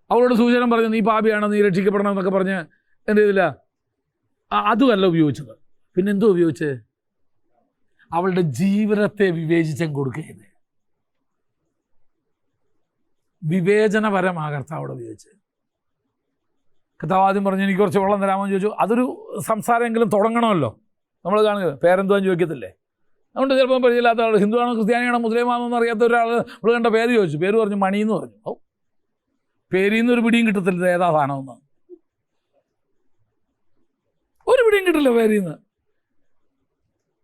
അവളോട് സൂചന പറഞ്ഞു, നീ പാപിയാണ്, നീ രക്ഷിക്കപ്പെടണം എന്നൊക്കെ പറഞ്ഞ് എന്ത് ചെയ്തില്ല? അതുമല്ല ഉപയോഗിച്ചത്. പിന്നെ എന്തോ ഉപയോഗിച്ച്? അവളുടെ ജീവിതത്തെ വിവേചിച്ചും കൊടുക്കുകയത്. വിവേചനപരമാ കർത്താവോട് ഉപയോഗിച്ച്. കർത്താവ് ആദ്യം പറഞ്ഞു, എനിക്ക് കുറച്ച് വെള്ളം തരാമെന്ന് ചോദിച്ചു. അതൊരു സംസാരമെങ്കിലും തുടങ്ങണമല്ലോ. നമ്മൾ കാണുക പേരെന്തുവാന്ന് ചോദിക്കത്തില്ലേ? അതുകൊണ്ട് ചിലപ്പോൾ പരിചയമില്ലാത്ത ആൾ, ഹിന്ദുവാണോ ക്രിസ്ത്യാനിയാണോ മുസ്ലിമാണോ എന്ന് അറിയാത്ത ഒരാൾ നമ്മൾ കണ്ട പേര് ചോദിച്ചു. പേര് പറഞ്ഞു മണി എന്ന് പറഞ്ഞു. ഓ, പേരിൽ നിന്ന് ഒരു പിടിയും കിട്ടത്തില്ല ഏതാ സാധനമെന്ന്. ഒരു പിടിയും കിട്ടില്ല പേരിൽ നിന്ന്.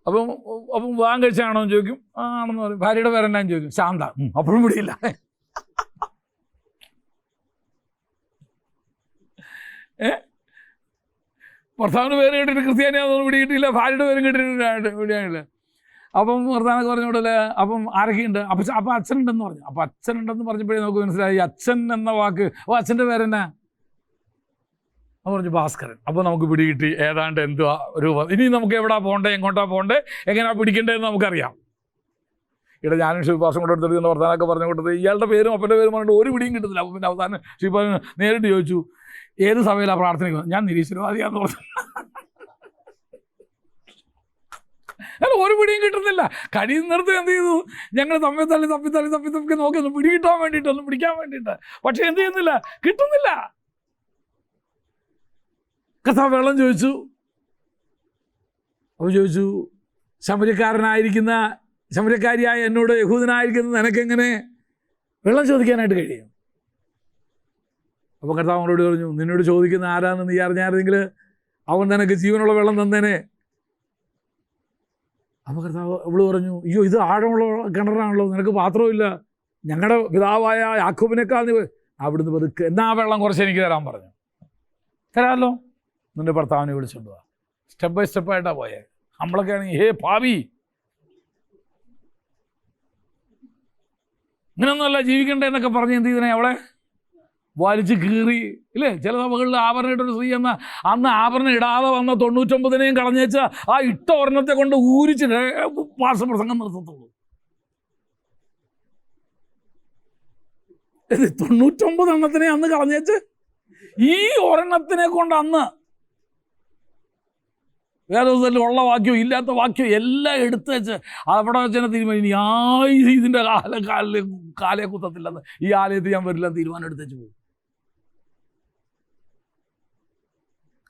അപ്പം വിവാഹം കഴിച്ചാണോ എന്ന് ചോദിക്കും. ആണെന്ന് പറയും. ഭാര്യയുടെ പേരെന്നാന്ന് ചോദിക്കും. ശാന്ത. അപ്പോഴും പിടിയില്ല. ഭർത്താവിൻ്റെ പേര് കേട്ടിട്ട് ക്രിസ്ത്യാനിയാണെന്ന് പിടി കിട്ടിയില്ല, ഭാര്യയുടെ പേരും കേട്ടിട്ട് പിടിയാണില്ല. അപ്പം ഭർത്താനൊക്കെ പറഞ്ഞോടല്ലേ, അപ്പം ആരൊക്കെയുണ്ട്? അപ്പം അച്ഛനുണ്ടെന്ന് പറഞ്ഞു. അപ്പം അച്ഛനുണ്ടെന്ന് പറഞ്ഞപ്പോഴേ നമുക്ക് മനസ്സിലായി അച്ഛൻ എന്ന വാക്ക്. അപ്പോൾ അച്ഛൻ്റെ പേരെന്നാ? പറഞ്ഞു ഭാസ്കരൻ. അപ്പോൾ നമുക്ക് പിടികിട്ടി ഏതാണ്ട് എന്തുവാ രൂപം. ഇനി നമുക്ക് എവിടാ പോകണ്ടേ, എങ്ങോട്ടാ പോകണ്ടേ, എങ്ങനെയാ പിടിക്കേണ്ടതെന്ന് നമുക്കറിയാം. ഇവിടെ ഞാനും ശിവപാസം കൊണ്ട് എടുത്തിരിക്കുന്ന വർത്താനൊക്കെ പറഞ്ഞു കൊടുത്തത് ഇയാളുടെ പേരും അപ്പൻ്റെ പേരും പറഞ്ഞിട്ട് ഒരു പിടിയും കിട്ടുന്നില്ല. അപ്പോൾ പിന്നെ അവസാനം ശിവപാസൻ നേരിട്ട് ചോദിച്ചു, ഏത് സഭയിലാണ് പ്രാർത്ഥനയ്ക്ക്? ഞാൻ നിരീശ്വരവാദിയാന്ന് പറഞ്ഞു. അല്ല, ഒരു പിടിയും കിട്ടുന്നില്ല. കഴിയുന്നിടത്ത് എന്ത് ചെയ്തു? ഞങ്ങൾ തപ്പി നോക്കി ഒന്ന് പിടി കിട്ടാൻ വേണ്ടിയിട്ട്, ഒന്ന് പിടിക്കാൻ വേണ്ടിയിട്ട്. പക്ഷെ എന്ത് ചെയ്യുന്നില്ല, കിട്ടുന്നില്ല. കർത്താവ് വെള്ളം ചോദിച്ചു. അപ്പോൾ ചോദിച്ചു, ശമര്യക്കാരിയായ എന്നോട് യഹൂദനായിരിക്കുന്ന നിനക്കെങ്ങനെ വെള്ളം ചോദിക്കാനായിട്ട് കഴിയും? അപ്പോൾ കർത്താവ് അവനോട് പറഞ്ഞു, നിന്നോട് ചോദിക്കുന്ന ആരാന്ന് നീ അറിഞ്ഞായിരുന്നെങ്കിൽ അവൻ നിനക്ക് ജീവനുള്ള വെള്ളം തന്നേനെ. അപ്പോൾ കർത്താവ് അവള് പറഞ്ഞു, അയ്യോ ഇത് ആഴമുള്ള കിണറാണല്ലോ, നിനക്ക് പാത്രമില്ല, ഞങ്ങളുടെ പിതാവായ യാക്കോബിനേക്കാൾ നീ അവിടുന്ന് പതുക്കെ എന്നാ ആ വെള്ളം കുറച്ച് എനിക്ക് തരാൻ പറഞ്ഞു. തരാമല്ലോ, നിൻ്റെ ഭർത്താവിനെ വിളിച്ചുകൊണ്ട് പോവാ. സ്റ്റെപ്പ് ബൈ സ്റ്റെപ്പായിട്ടാണ് പോയേ. നമ്മളൊക്കെ ആണെങ്കിൽ ഹേ ഭാവി, ഇങ്ങനെയൊന്നുമല്ല ജീവിക്കണ്ടേ എന്നൊക്കെ പറഞ്ഞ് എന്ത് ചെയ്തേ അവളെ വലിച്ച് കീറി ഇല്ലേ. ചില സഭകളിൽ ആഭരണം ഇട്ടൊരു സ്ത്രീ അന്ന് ആഭരണം ഇടാതെ വന്ന 99 കളഞ്ഞേച്ച ആ ഇട്ട ഒരെണ്ണത്തെ കൊണ്ട് ഊരിച്ച് പാർശ്വപ്രസംഗം നിർത്തത്തുള്ളൂ. 99 എണ്ണത്തിനെ അന്ന് കളഞ്ഞേച്ച് ഈ ഒരെണ്ണത്തിനെ കൊണ്ട് അന്ന് വേദപുസ്തകത്തിൽ ഉള്ള വാക്യവും ഇല്ലാത്ത വാക്യവും എല്ലാം എടുത്ത് വെച്ച് അവിടെ വെച്ചാൽ തീരുമാനം, ഈ ഇതിൻ്റെ കാലേ കുത്തത്തില്ലെന്ന്, ഈ ആലയത്തിൽ ഞാൻ വരില്ല തീരുമാനം എടുത്തേച്ച് പോകും.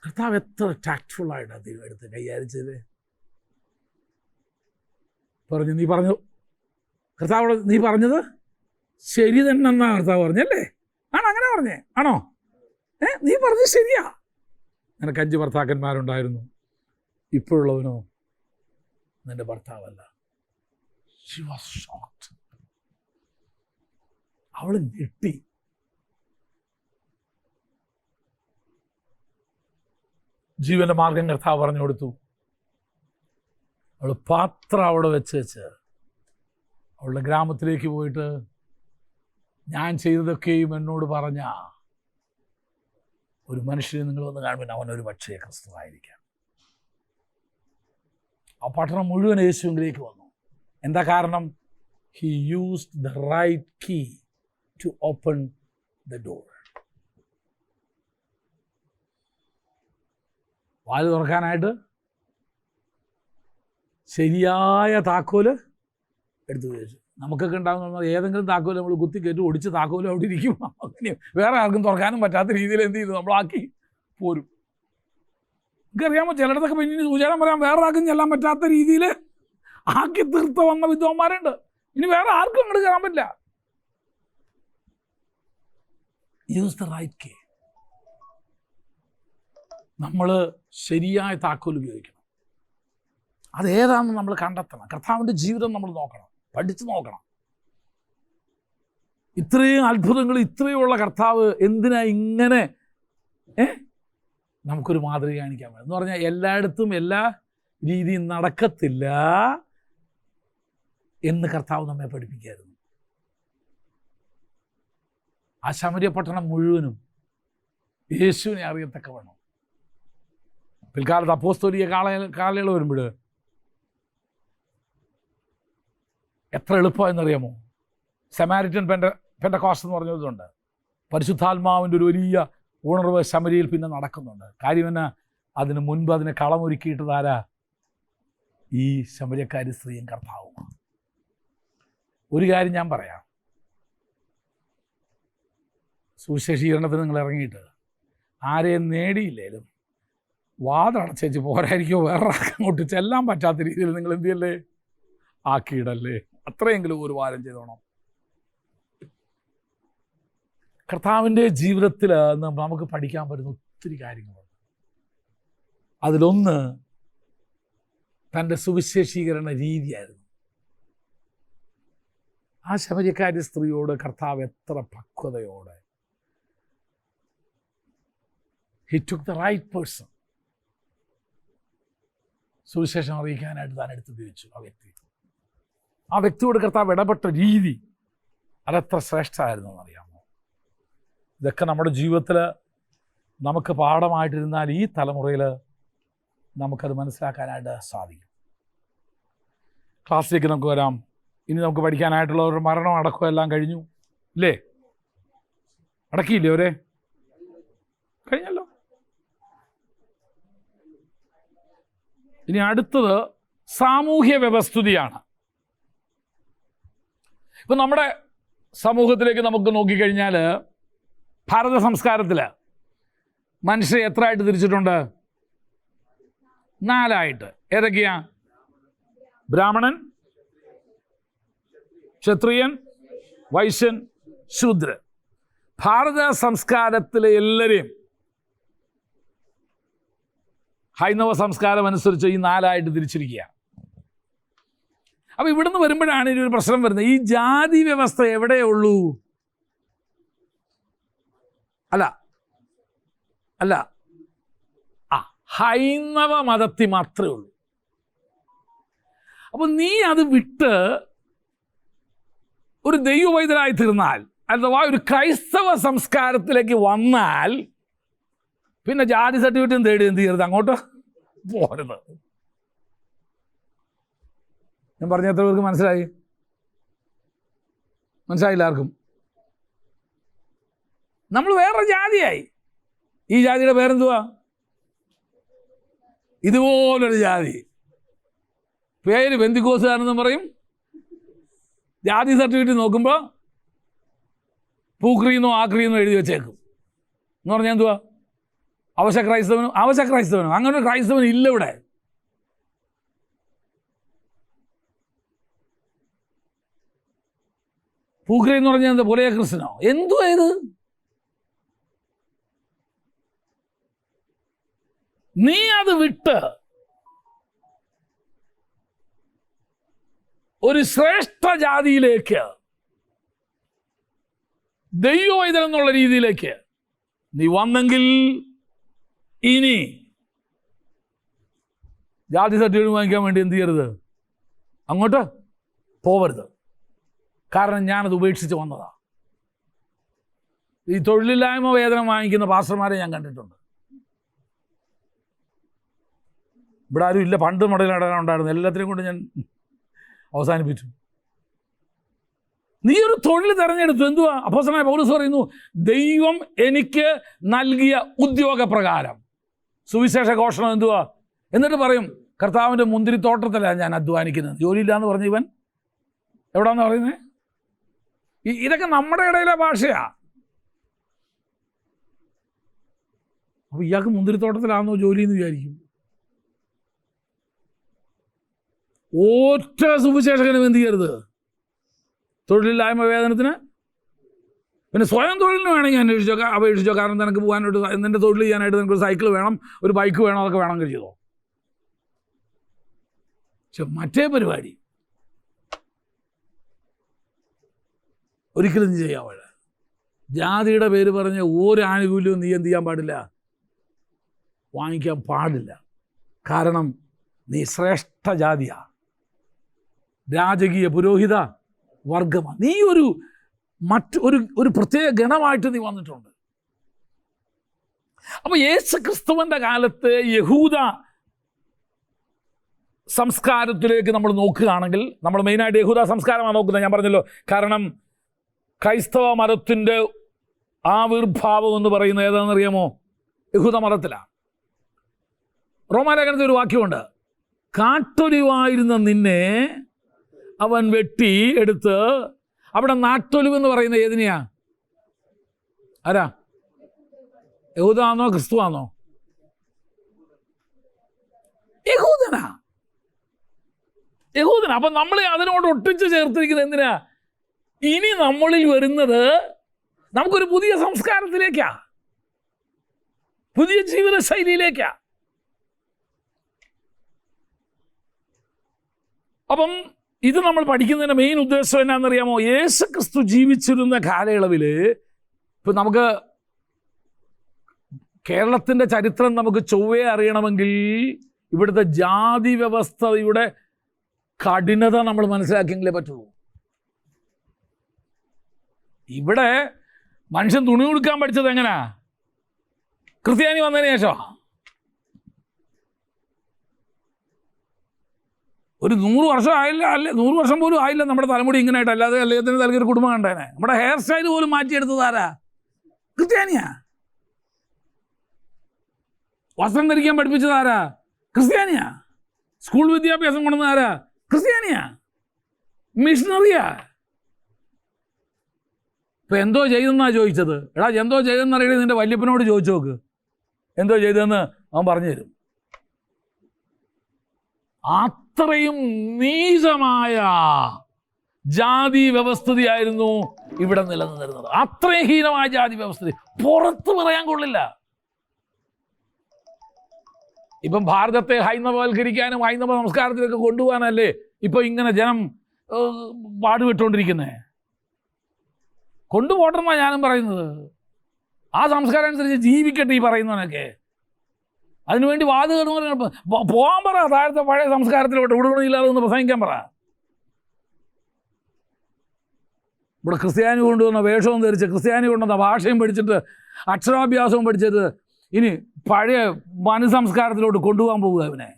കർത്താവ് എത്ര ടാക്ട്ഫുള്ളായിട്ടാണ് തീരുമാനം എടുത്ത് കൈകാര്യം. പറഞ്ഞു, നീ പറഞ്ഞു കർത്താവ്, നീ പറഞ്ഞത് ശരി തന്നെ എന്നാണ് കർത്താവ് പറഞ്ഞല്ലേ? ആണോ? അങ്ങനെ പറഞ്ഞേ ആണോ? നീ പറഞ്ഞത് ശരിയാ. നിനക്ക് 5 ഭർത്താക്കന്മാരുണ്ടായിരുന്നു, ഇപ്പോഴുള്ളവനോ നിന്റെ ഭർത്താവല്ല. She was shocked. അവൾ ഞെട്ടി. ജീവന്റെ മാർഗം കർത്താവ് പറഞ്ഞു കൊടുത്തു. അവൾ പാത്രം അവിടെ വെച്ച് അവളുടെ ഗ്രാമത്തിലേക്ക് പോയിട്ട്, ഞാൻ ചെയ്തതൊക്കെയും എന്നോട് പറഞ്ഞ ഒരു മനുഷ്യനെ നിങ്ങൾ വന്ന് കാണുമ്പോൾ അവനൊരു പക്ഷേ ക്രിസ്തുവായിരിക്കാം. ആ പട്ടണം മുഴുവൻ യേശുവിലേക്ക് വന്നു. എന്താ കാരണം? He used the right key to open the door. വാല് തുറക്കാനായിട്ട് ശരിയായ താക്കോല് എടുത്തു വെച്ചു. നമുക്കൊക്കെ ഉണ്ടാകുന്ന ഏതെങ്കിലും താക്കോല് നമ്മൾ കുത്തിക്കയറ്റി ഒടിച്ച് താക്കോല് അവിടെ ഇരിക്കും. അങ്ങനെ വേറെ ആർക്കും തുറക്കാനും പറ്റാത്ത രീതിയിൽ എന്ത് ചെയ്തു? നമ്മളാക്കി പോരും. എനിക്കറിയാമോ, ചിലയിടത്തൊക്കെ പിന്നെ സൂചന പറയാൻ വേറെ ആർക്കും ചെല്ലാൻ പറ്റാത്ത രീതിയിൽ ആക്കി തീർത്ത് വന്ന വിദ്വാന്മാരുണ്ട്. ഇനി വേറെ ആർക്കും അങ്ങോട്ട് കയറാൻ പറ്റില്ല. Use the right key. നമ്മൾ ശരിയായ താക്കോൽ ഉപയോഗിക്കണം. അതേതാണെന്ന് നമ്മൾ കണ്ടെത്തണം. കർത്താവിൻ്റെ ജീവിതം നമ്മൾ നോക്കണം, പഠിച്ചു നോക്കണം. ഇത്രയും അത്ഭുതങ്ങൾ ഇത്രയുള്ള കർത്താവ് എന്തിനാ ഇങ്ങനെ നമുക്കൊരു മാതൃക കാണിക്കാൻ വേണം എന്ന് പറഞ്ഞാൽ എല്ലായിടത്തും എല്ലാ രീതിയും നടക്കത്തില്ല എന്ന് കർത്താവ് നമ്മെ പഠിപ്പിക്കായിരുന്നു. ആ ശമര്യ പട്ടണം മുഴുവനും യേശുവിനെ അറിയത്തക്ക വേണം. പിൽക്കാലത്ത് അപ്പോസ്തോലിക കാലയളവ് വരുമ്പോൾ എത്ര എളുപ്പമെന്നറിയാമോ? സമാരിറ്റൻ പെന്തക്കോസ്റ്റ് എന്ന് പറഞ്ഞതുകൊണ്ട് പരിശുദ്ധാത്മാവിൻ്റെ ഒരു വലിയ ഉണർവ് ശമരിയിൽ പിന്നെ നടക്കുന്നുണ്ട്. കാര്യം എന്നാ? അതിന് മുൻപ് അതിനെ കളമൊരുക്കിയിട്ടതാരാ? ഈ ശമര്യക്കാരി സ്ത്രീയും കർത്താവുമാണ്. ഒരു കാര്യം ഞാൻ പറയാം, സുവിശേഷീകരണത്തിന് നിങ്ങൾ ഇറങ്ങിയിട്ട് ആരെയും നേടിയില്ലേലും വാതടച്ചേച്ച് പോരായിരിക്കോ വേറെ അങ്ങോട്ട് ചെല്ലാൻ പറ്റാത്ത രീതിയിൽ നിങ്ങൾ എന്ത് ചെയ്യല്ലേ? ആക്കിയിടല്ലേ? അത്രയെങ്കിലും ഒരു വാരം ചെയ്തോണം. കർത്താവിൻ്റെ ജീവിതത്തിൽ നമുക്ക് പഠിക്കാൻ പറ്റുന്ന ഒത്തിരി കാര്യങ്ങളുണ്ട്. അതിലൊന്ന് തൻ്റെ സുവിശേഷീകരണ രീതിയായിരുന്നു. ആ ശമര്യക്കാരി സ്ത്രീയോട് കർത്താവ് എത്ര പക്വതയോടെ, he took the right person, സുവിശേഷം അറിയിക്കാനായിട്ട് താൻ എടുത്തുപയോഗിച്ചു ആ വ്യക്തിയോട് കർത്താവ് ഇടപെട്ട രീതി അതെത്ര ശ്രേഷ്ഠമായിരുന്നു എന്നറിയാമോ? ഇതൊക്കെ നമ്മുടെ ജീവിതത്തിൽ നമുക്ക് പാഠമായിട്ടിരുന്നാൽ ഈ തലമുറയിൽ നമുക്കത് മനസ്സിലാക്കാനായിട്ട് സാധിക്കും. ക്ലാസ്സിലേക്ക് നമുക്ക് വരാം. ഇനി നമുക്ക് പഠിക്കാനായിട്ടുള്ള ഒരു മരണം അടക്കം എല്ലാം കഴിഞ്ഞു ഇല്ലേ? അടക്കിയില്ലേ അവരെ? കഴിഞ്ഞല്ലോ. ഇനി അടുത്തത് സാമൂഹ്യ വ്യവസ്ഥിതിയാണ്. ഇപ്പം നമ്മുടെ സമൂഹത്തിലേക്ക് നമുക്ക് നോക്കിക്കഴിഞ്ഞാൽ ഭാരത സംസ്കാരത്തിൽ മനുഷ്യരെ എത്രയായിട്ട് തിരിച്ചിട്ടുണ്ട്? 4 ആയിട്ട്. ഏതൊക്കെയാ? ബ്രാഹ്മണൻ, ക്ഷത്രിയൻ, വൈശ്യൻ, ശൂദ്രൻ. ഭാരത സംസ്കാരത്തിലെ എല്ലാവരെയും ഹൈന്ദവ സംസ്കാരം അനുസരിച്ച് ഈ 4 ആയിട്ട് തിരിച്ചിരിക്കുക. അപ്പോൾ ഇവിടുന്ന് വരുമ്പോഴാണ് ഇനി ഒരു പ്രശ്നം വരുന്നത്. ഈ ജാതി വ്യവസ്ഥ എവിടെയേ ഉള്ളൂ? അല്ല ഹൈന്ദവ മതത്തിൽ മാത്രമേ ഉള്ളൂ. അപ്പോൾ നീ അത് വിട്ട് ഒരു ദൈവവൈദ്യരായി തീർന്നാൽ, അഥവാ ഒരു ക്രൈസ്തവ സംസ്കാരത്തിലേക്ക് വന്നാൽ പിന്നെ ജാതി സർട്ടിഫിക്കറ്റും തേടി എന്ത് ചെയ്യരുത്? അങ്ങോട്ട് പോരുത്. ഞാൻ പറഞ്ഞ എത്ര പേർക്ക് മനസ്സിലായി? മനസ്സിലായില്ല ആർക്കും? നമ്മൾ വേറെ ജാതിയായി. ഈ ജാതിയുടെ പേരെന്തുവാ? ഇതുപോലൊരു ജാതി. പേര് പെന്തിക്കോസുകാരെന്നും പറയും. ജാതി സർട്ടിഫിക്കറ്റ് നോക്കുമ്പോൾ പൂക്രീന്നോ ആക്രീന്നോ എഴുതി വെച്ചേക്കും. എന്ന് പറഞ്ഞാൽ എന്തുവാ? അവശ ക്രൈസ്തവനും. അങ്ങനെ ഒരു ക്രൈസ്തവൻ ഇല്ല ഇവിടെ. പൂക്രി എന്ന് പറഞ്ഞാൽ എന്താ? പുലയ ക്രിസ്ത്യനോ? എന്തുവാ ഇത്? നീ അത് വിട്ട് ഒരു ശ്രേഷ്ഠ ജാതിയിലേക്ക്, ദൈവവൈതൽ എന്നുള്ള രീതിയിലേക്ക് നീ വന്നെങ്കിൽ ഇനി ജാതി സർട്ടിഫിക്കറ്റ് വാങ്ങിക്കാൻ വേണ്ടി എന്ത് ചെയ്യരുത്? അങ്ങോട്ട് പോവരുത്. കാരണം ഞാനത് ഉപേക്ഷിച്ച് വന്നതാ. ഈ തൊഴിലില്ലായ്മ വേതനം വാങ്ങിക്കുന്ന പാസ്റ്റർമാരെ ഞാൻ കണ്ടിട്ടുണ്ട്. ഇവിടെ ആരും ഇല്ല, പണ്ട് ഉണ്ടായിരുന്നു. എല്ലാത്തിനെയും കൊണ്ട് ഞാൻ അവസാനിപ്പിച്ചു. നീ ഒരു തൊഴിൽ തിരഞ്ഞെടുത്തു. എന്തുവാ? അപ്പോസ്തലനായ പൗലോസ് പറയുന്നു, ദൈവം എനിക്ക് നൽകിയ ഉദ്യോഗപ്രകാരം സുവിശേഷ ഘോഷണം. എന്തുവാ? എന്നിട്ട് പറയും, കർത്താവിൻ്റെ മുന്തിരിത്തോട്ടത്തിലാണ് ഞാൻ അധ്വാനിക്കുന്നത്. ജോലിയില്ലാന്ന് പറഞ്ഞ ഇവൻ എവിടാന്ന് പറയുന്നത്? ഇതൊക്കെ നമ്മുടെ ഇടയിലെ ഭാഷയാ. അപ്പോൾ ഇയാൾക്ക് മുന്തിരിത്തോട്ടത്തിലാണെന്നോ ജോലി എന്ന് വിചാരിക്കും. ഒറ്റ സുവിശേഷകനും എന്ത് ചെയ്യരുത്? തൊഴിലില്ലായ്മ വേതനത്തിന്. പിന്നെ സ്വയം തൊഴിലിന് വേണമെങ്കിൽ അപേക്ഷിച്ചോ. കാരണം നിനക്ക് പോകാനായിട്ട്, നിൻ്റെ തൊഴിൽ ചെയ്യാനായിട്ട് നിനക്കൊരു സൈക്കിൾ വേണം, ഒരു ബൈക്ക് വേണം, അതൊക്കെ വേണമെങ്കിൽ ചെയ്തോ. പക്ഷെ മറ്റേ പരിപാടി ഒരിക്കലും നീ ചെയ്യാൻ പാടില്ല. ജാതിയുടെ പേര് പറഞ്ഞ ഒരു ആനുകൂല്യവും നീ എന്ത് ചെയ്യാൻ പാടില്ല? വാങ്ങിക്കാൻ പാടില്ല. കാരണം നീ ശ്രേഷ്ഠ ജാതിയാണ്, രാജകീയ പുരോഹിത വർഗമാണ്. നീ ഒരു പ്രത്യേക ഗണമായിട്ട് നീ വന്നിട്ടുണ്ട്. അപ്പോൾ യേശു ക്രിസ്തുവിൻ്റെ കാലത്ത് യഹൂദ സംസ്കാരത്തിലേക്ക് നമ്മൾ നോക്കുകയാണെങ്കിൽ, നമ്മൾ മെയിനായിട്ട് യഹൂദ സംസ്കാരമാണ് നോക്കുന്നത്. ഞാൻ പറഞ്ഞല്ലോ, കാരണം ക്രൈസ്തവ മതത്തിൻ്റെ ആവിർഭാവം എന്ന് പറയുന്നത് ഏതാണെന്നറിയാമോ? യഹൂദ മതത്തിലാണ്. റോമാലേഖനത്തിൽ ഒരു വാക്യമുണ്ട്, കാട്ടൊലിവായിരുന്ന നിന്നെ അവൻ വെട്ടി എടുത്ത്. അവിടെ നാട്ടൊലിവെന്ന് പറയുന്നത് ഏതിനെയാ? ആരാ? യഹൂദാണോ ക്രിസ്തുവാണോ? യഹൂദനാ. അപ്പം നമ്മളെ അതിനോട് ഒട്ടിച്ച് ചേർത്തിരിക്കുന്നത് എന്തിനാ? ഇനി നമ്മളിൽ വരുന്നത് നമുക്കൊരു പുതിയ സംസ്കാരത്തിലേക്കാ, പുതിയ ജീവിത ശൈലിയിലേക്കാ. അപ്പം ഇത് നമ്മൾ പഠിക്കുന്നതിൻ്റെ മെയിൻ ഉദ്ദേശം എന്നാണെന്നറിയാമോ? യേശു ക്രിസ്തു ജീവിച്ചിരുന്ന കാലയളവിൽ, ഇപ്പം നമുക്ക് കേരളത്തിൻ്റെ ചരിത്രം നമുക്ക് ചൊവ്വേ അറിയണമെങ്കിൽ ഇവിടുത്തെ ജാതി വ്യവസ്ഥയുടെ കഠിനത നമ്മൾ മനസ്സിലാക്കിയെങ്കിലേ പറ്റുള്ളൂ. ഇവിടെ മനുഷ്യൻ തുണി ഉടുക്കാൻ പഠിച്ചത് എങ്ങനെയാ? ക്രിസ്ത്യാനി വന്നതിന് ശേഷം. ഒരു 100 വർഷം ആയില്ല, 100 വർഷം പോലും ആയില്ല നമ്മുടെ തലമുടി ഇങ്ങനെ ആയിട്ട്. അല്ലാതെ അദ്ദേഹത്തിന് നൽകിയൊരു കുടുംബം കണ്ടേനെ. നമ്മുടെ ഹെയർ സ്റ്റൈൽ പോലും മാറ്റിയെടുത്തത് ആരാ? ക്രിസ്ത്യാനിയാ. വസ്ത്രം ധരിക്കാൻ പഠിപ്പിച്ചത് ആരാ? ക്രിസ്ത്യാനിയാ. സ്കൂൾ വിദ്യാഭ്യാസം കൊണ്ടുവന്നത് ആരാ? ക്രിസ്ത്യാനിയാ, മിഷണറിയാ. ഇപ്പം എന്തോ ചെയ്തെന്നാ ചോദിച്ചത്. എടാ എന്തോ ചെയ്തെന്നറിയണേ നിൻ്റെ വല്യപ്പനോട് ചോദിച്ചു നോക്ക്, എന്തോ ചെയ്തതെന്ന് അവൻ പറഞ്ഞു തരും. അത്രയും നീചമായ ജാതി വ്യവസ്ഥിതിയായിരുന്നു ഇവിടെ നിലനിന്നിരുന്നത്. അത്രയും ഹീനമായ ജാതി വ്യവസ്ഥിതി പുറത്ത് പറയാൻ കൊള്ളില്ല. ഇപ്പം ഭാരതത്തെ ഹൈന്ദവവൽക്കരിക്കാനും ഹൈന്ദവ സംസ്കാരത്തിലേക്ക് കൊണ്ടുപോകാനല്ലേ ഇപ്പം ഇങ്ങനെ ജനം പാടുപെട്ടുകൊണ്ടിരിക്കുന്നത്. കൊണ്ടുപോട്ടെന്നാണ് ഞാനും പറയുന്നത്. ആ സംസ്കാരം അനുസരിച്ച് ജീവിക്കട്ടെ ഈ പറയുന്നവനൊക്കെ. അതിനുവേണ്ടി വാതുകെടുന്ന പോകാൻ പറ, താഴത്തെ പഴയ സംസ്കാരത്തിലോട്ട് ഉടുകണില്ലാതെ ഒന്ന് പ്രസംഗിക്കാൻ പറ. ഇവിടെ ക്രിസ്ത്യാനി കൊണ്ടുവന്ന വേഷവും ധരിച്ച്, ക്രിസ്ത്യാനി കൊണ്ടുവന്ന ഭാഷയും പഠിച്ചിട്ട്, അക്ഷരാഭ്യാസവും പഠിച്ചിട്ട് ഇനി പഴയ മനഃസംസ്കാരത്തിലോട്ട് കൊണ്ടുപോകാൻ പോകുക. അവനെ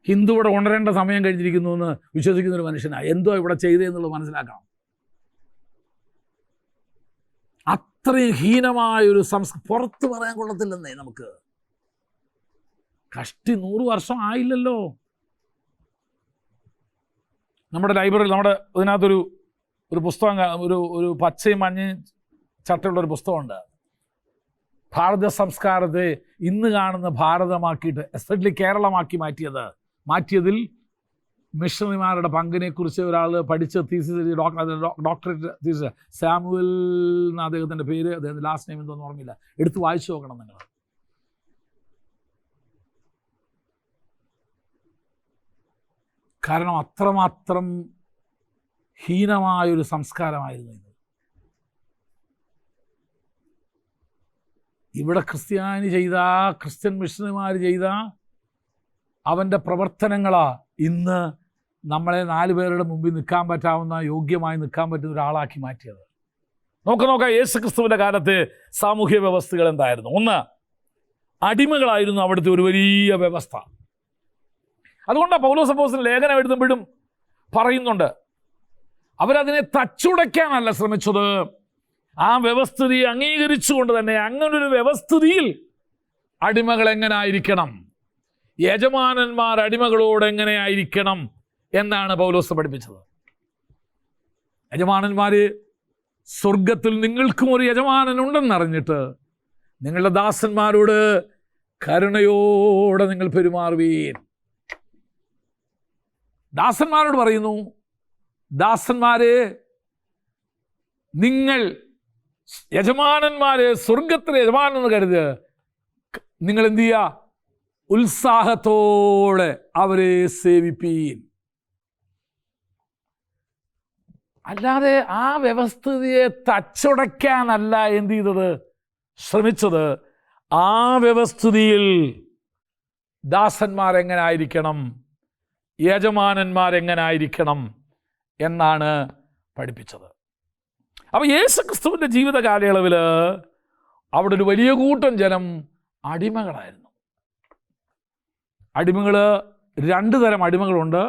ഹിന്ദു ഇവിടെ ഉണരേണ്ട സമയം കഴിഞ്ഞിരിക്കുന്നു എന്ന് വിശ്വസിക്കുന്നൊരു മനുഷ്യനാണ്. എന്തോ ഇവിടെ ചെയ്തതെന്നുള്ളത് മനസ്സിലാക്കണം. അത്രയും ഹീനമായൊരു പുറത്ത് പറയാൻ കൊള്ളത്തില്ലെന്നേ. നമുക്ക് കഷ്ടി 100 വർഷം ആയില്ലല്ലോ. നമ്മുടെ ലൈബ്രറിയിൽ നമ്മുടെ ഇതിനകത്തൊരു പുസ്തകം, ഒരു പച്ചയും മഞ്ഞയും ചട്ടയുള്ളൊരു പുസ്തകമുണ്ട്. ഭാരത സംസ്കാരത്തെ ഇന്ന് കാണുന്ന ഭാരതമാക്കിയിട്ട് എസ്പെഷ്യലി കേരളമാക്കി മാറ്റിയതിൽ മിഷണറിമാരുടെ പങ്കിനെക്കുറിച്ച് ഒരാൾ പഠിച്ച തീസിസ്, ഡോക്ടറേറ്റ് തീസിസ്, സാമുവൽ എന്ന അദ്ദേഹത്തിൻ്റെ പേര്, അദ്ദേഹത്തിൻ്റെ ലാസ്റ്റ് നെയിം എന്തോന്നും ഓർമ്മയില്ല, എടുത്ത് വായിച്ചു നോക്കണം നിങ്ങൾ. കാരണം അത്രമാത്രം ഹീനമായൊരു സംസ്കാരമായിരുന്നു ഇത്. ഇവിടെ ക്രിസ്ത്യൻ മിഷണറിമാർ ചെയ്ത അവൻ്റെ പ്രവർത്തനങ്ങളാ ഇന്ന് നമ്മളെ 4 പേരുടെ മുമ്പിൽ നിൽക്കാൻ പറ്റാവുന്ന, യോഗ്യമായി നിൽക്കാൻ പറ്റുന്ന ഒരാളാക്കി മാറ്റിയത്. നോക്കാം യേശു ക്രിസ്തുവിൻ്റെ കാലത്തെ സാമൂഹ്യ വ്യവസ്ഥകൾ എന്തായിരുന്നു. ഒന്ന്, അടിമകളായിരുന്നു അവിടുത്തെ ഒരു വലിയ വ്യവസ്ഥ. അതുകൊണ്ടാണ് പൗലോസ് അപ്പോസ്തലൻ ലേഖനം എഴുതുമ്പോഴും പറയുന്നുണ്ട്, അവരതിനെ തച്ചുടയ്ക്കാനല്ല ശ്രമിച്ചത്, ആ വ്യവസ്ഥിതിയെ അംഗീകരിച്ചുകൊണ്ട് തന്നെ അങ്ങനൊരു വ്യവസ്ഥിതിയിൽ അടിമകൾ എങ്ങനായിരിക്കണം, യജമാനന്മാർ അടിമകളോട് എങ്ങനെയായിരിക്കണം എന്നാണ് പൗലോസ് പഠിപ്പിച്ചത്. യജമാനന്മാർ, സ്വർഗത്തിൽ നിങ്ങൾക്കും ഒരു യജമാനനുണ്ടെന്നറിഞ്ഞിട്ട് നിങ്ങളുടെ ദാസന്മാരോട് കരുണയോടെ നിങ്ങൾ പെരുമാറുവീൻ. ദാസന്മാരോട് പറയുന്നു, ദാസന്മാരെ, നിങ്ങൾ യജമാനന്മാരെ സ്വർഗത്തിലെ യജമാനെന്ന് കരുത്, നിങ്ങൾ എന്ത് ചെയ്യുക, ഉത്സാഹത്തോടെ അവരെ സേവിപ്പീൻ. അല്ലാതെ ആ വ്യവസ്ഥിതിയെ തച്ചുടയ്ക്കാനല്ല എന്ത് ചെയ്തത്, ശ്രമിച്ചത്. ആ വ്യവസ്ഥിതിയിൽ ദാസന്മാരെങ്ങനായിരിക്കണം, യജമാനന്മാരെങ്ങനായിരിക്കണം എന്നാണ് പഠിപ്പിച്ചത്. അപ്പോൾ യേശു ക്രിസ്തുവിൻ്റെ ജീവിത കാലയളവിൽ അവിടെ ഒരു വലിയ കൂട്ടം ജനം അടിമകളായിരുന്നു. അടിമകൾ 2 തരം അടിമകളുണ്ട്.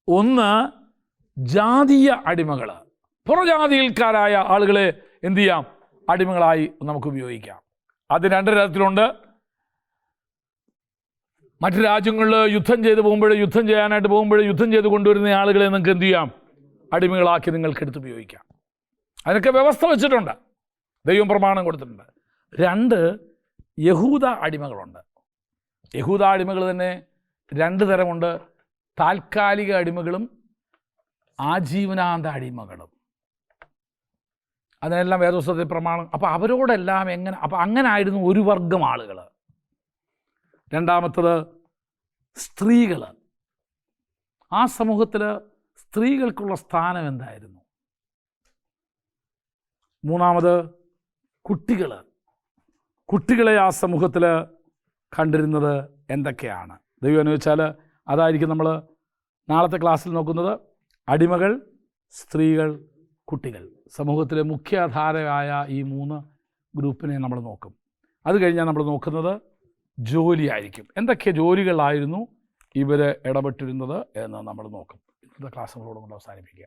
ഒന്ന്, ജാതീയ അടിമകൾ. പുറജാതിയിൽക്കാരായ ആളുകളെ എന്തു ചെയ്യാം, അടിമകളായി നമുക്ക് ഉപയോഗിക്കാം. അത് 2 തരത്തിലുണ്ട്. മറ്റു രാജ്യങ്ങളിൽ യുദ്ധം ചെയ്യാനായിട്ട് പോകുമ്പോൾ യുദ്ധം ചെയ്ത് കൊണ്ടുവരുന്ന ആളുകളെ നിങ്ങൾക്ക് എന്തു ചെയ്യാം, അടിമകളാക്കി നിങ്ങൾക്ക് എടുത്ത് ഉപയോഗിക്കാം. അതിനൊക്കെ വ്യവസ്ഥ വെച്ചിട്ടുണ്ട്, ദൈവം പ്രമാണം കൊടുത്തിട്ടുണ്ട്. 2, യഹൂദ അടിമകളുണ്ട്. യഹൂദ അടിമകൾ തന്നെ 2 തരമുണ്ട്. താൽക്കാലിക അടിമകളും ആജീവനാന്ത അടിമകളും. അതിനെല്ലാം വേദപുസ്തകത്തിൽ പ്രമാണം. അപ്പോൾ അവരോടെല്ലാം അങ്ങനെ ആയിരുന്നു ഒരു വർഗം ആളുകൾ. രണ്ടാമത്തത് സ്ത്രീകൾ. ആ സമൂഹത്തിൽ സ്ത്രീകൾക്കുള്ള സ്ഥാനം എന്തായിരുന്നു? മൂന്നാമത് കുട്ടികളെ ആ സമൂഹത്തിൽ കണ്ടിരുന്നത് എന്തൊക്കെയാണ്? ദൈവം അനുവദിച്ചാൽ അതായിരിക്കും നമ്മൾ നാളത്തെ ക്ലാസ്സിൽ നോക്കുന്നത്. അടിമകൾ, സ്ത്രീകൾ, കുട്ടികൾ. സമൂഹത്തിലെ മുഖ്യധാരയായ ഈ 3 ഗ്രൂപ്പിനെ നമ്മൾ നോക്കും. അത് കഴിഞ്ഞാൽ നമ്മൾ നോക്കുന്നത് ജോലിയായിരിക്കും. എന്തൊക്കെ ജോലികളായിരുന്നു ഇവർ ഇടപെട്ടിരുന്നത് എന്ന് നമ്മൾ നോക്കും. ഇന്നത്തെ ക്ലാസ് നമ്മളോട് കൊണ്ട് അവസാനിപ്പിക്കുക.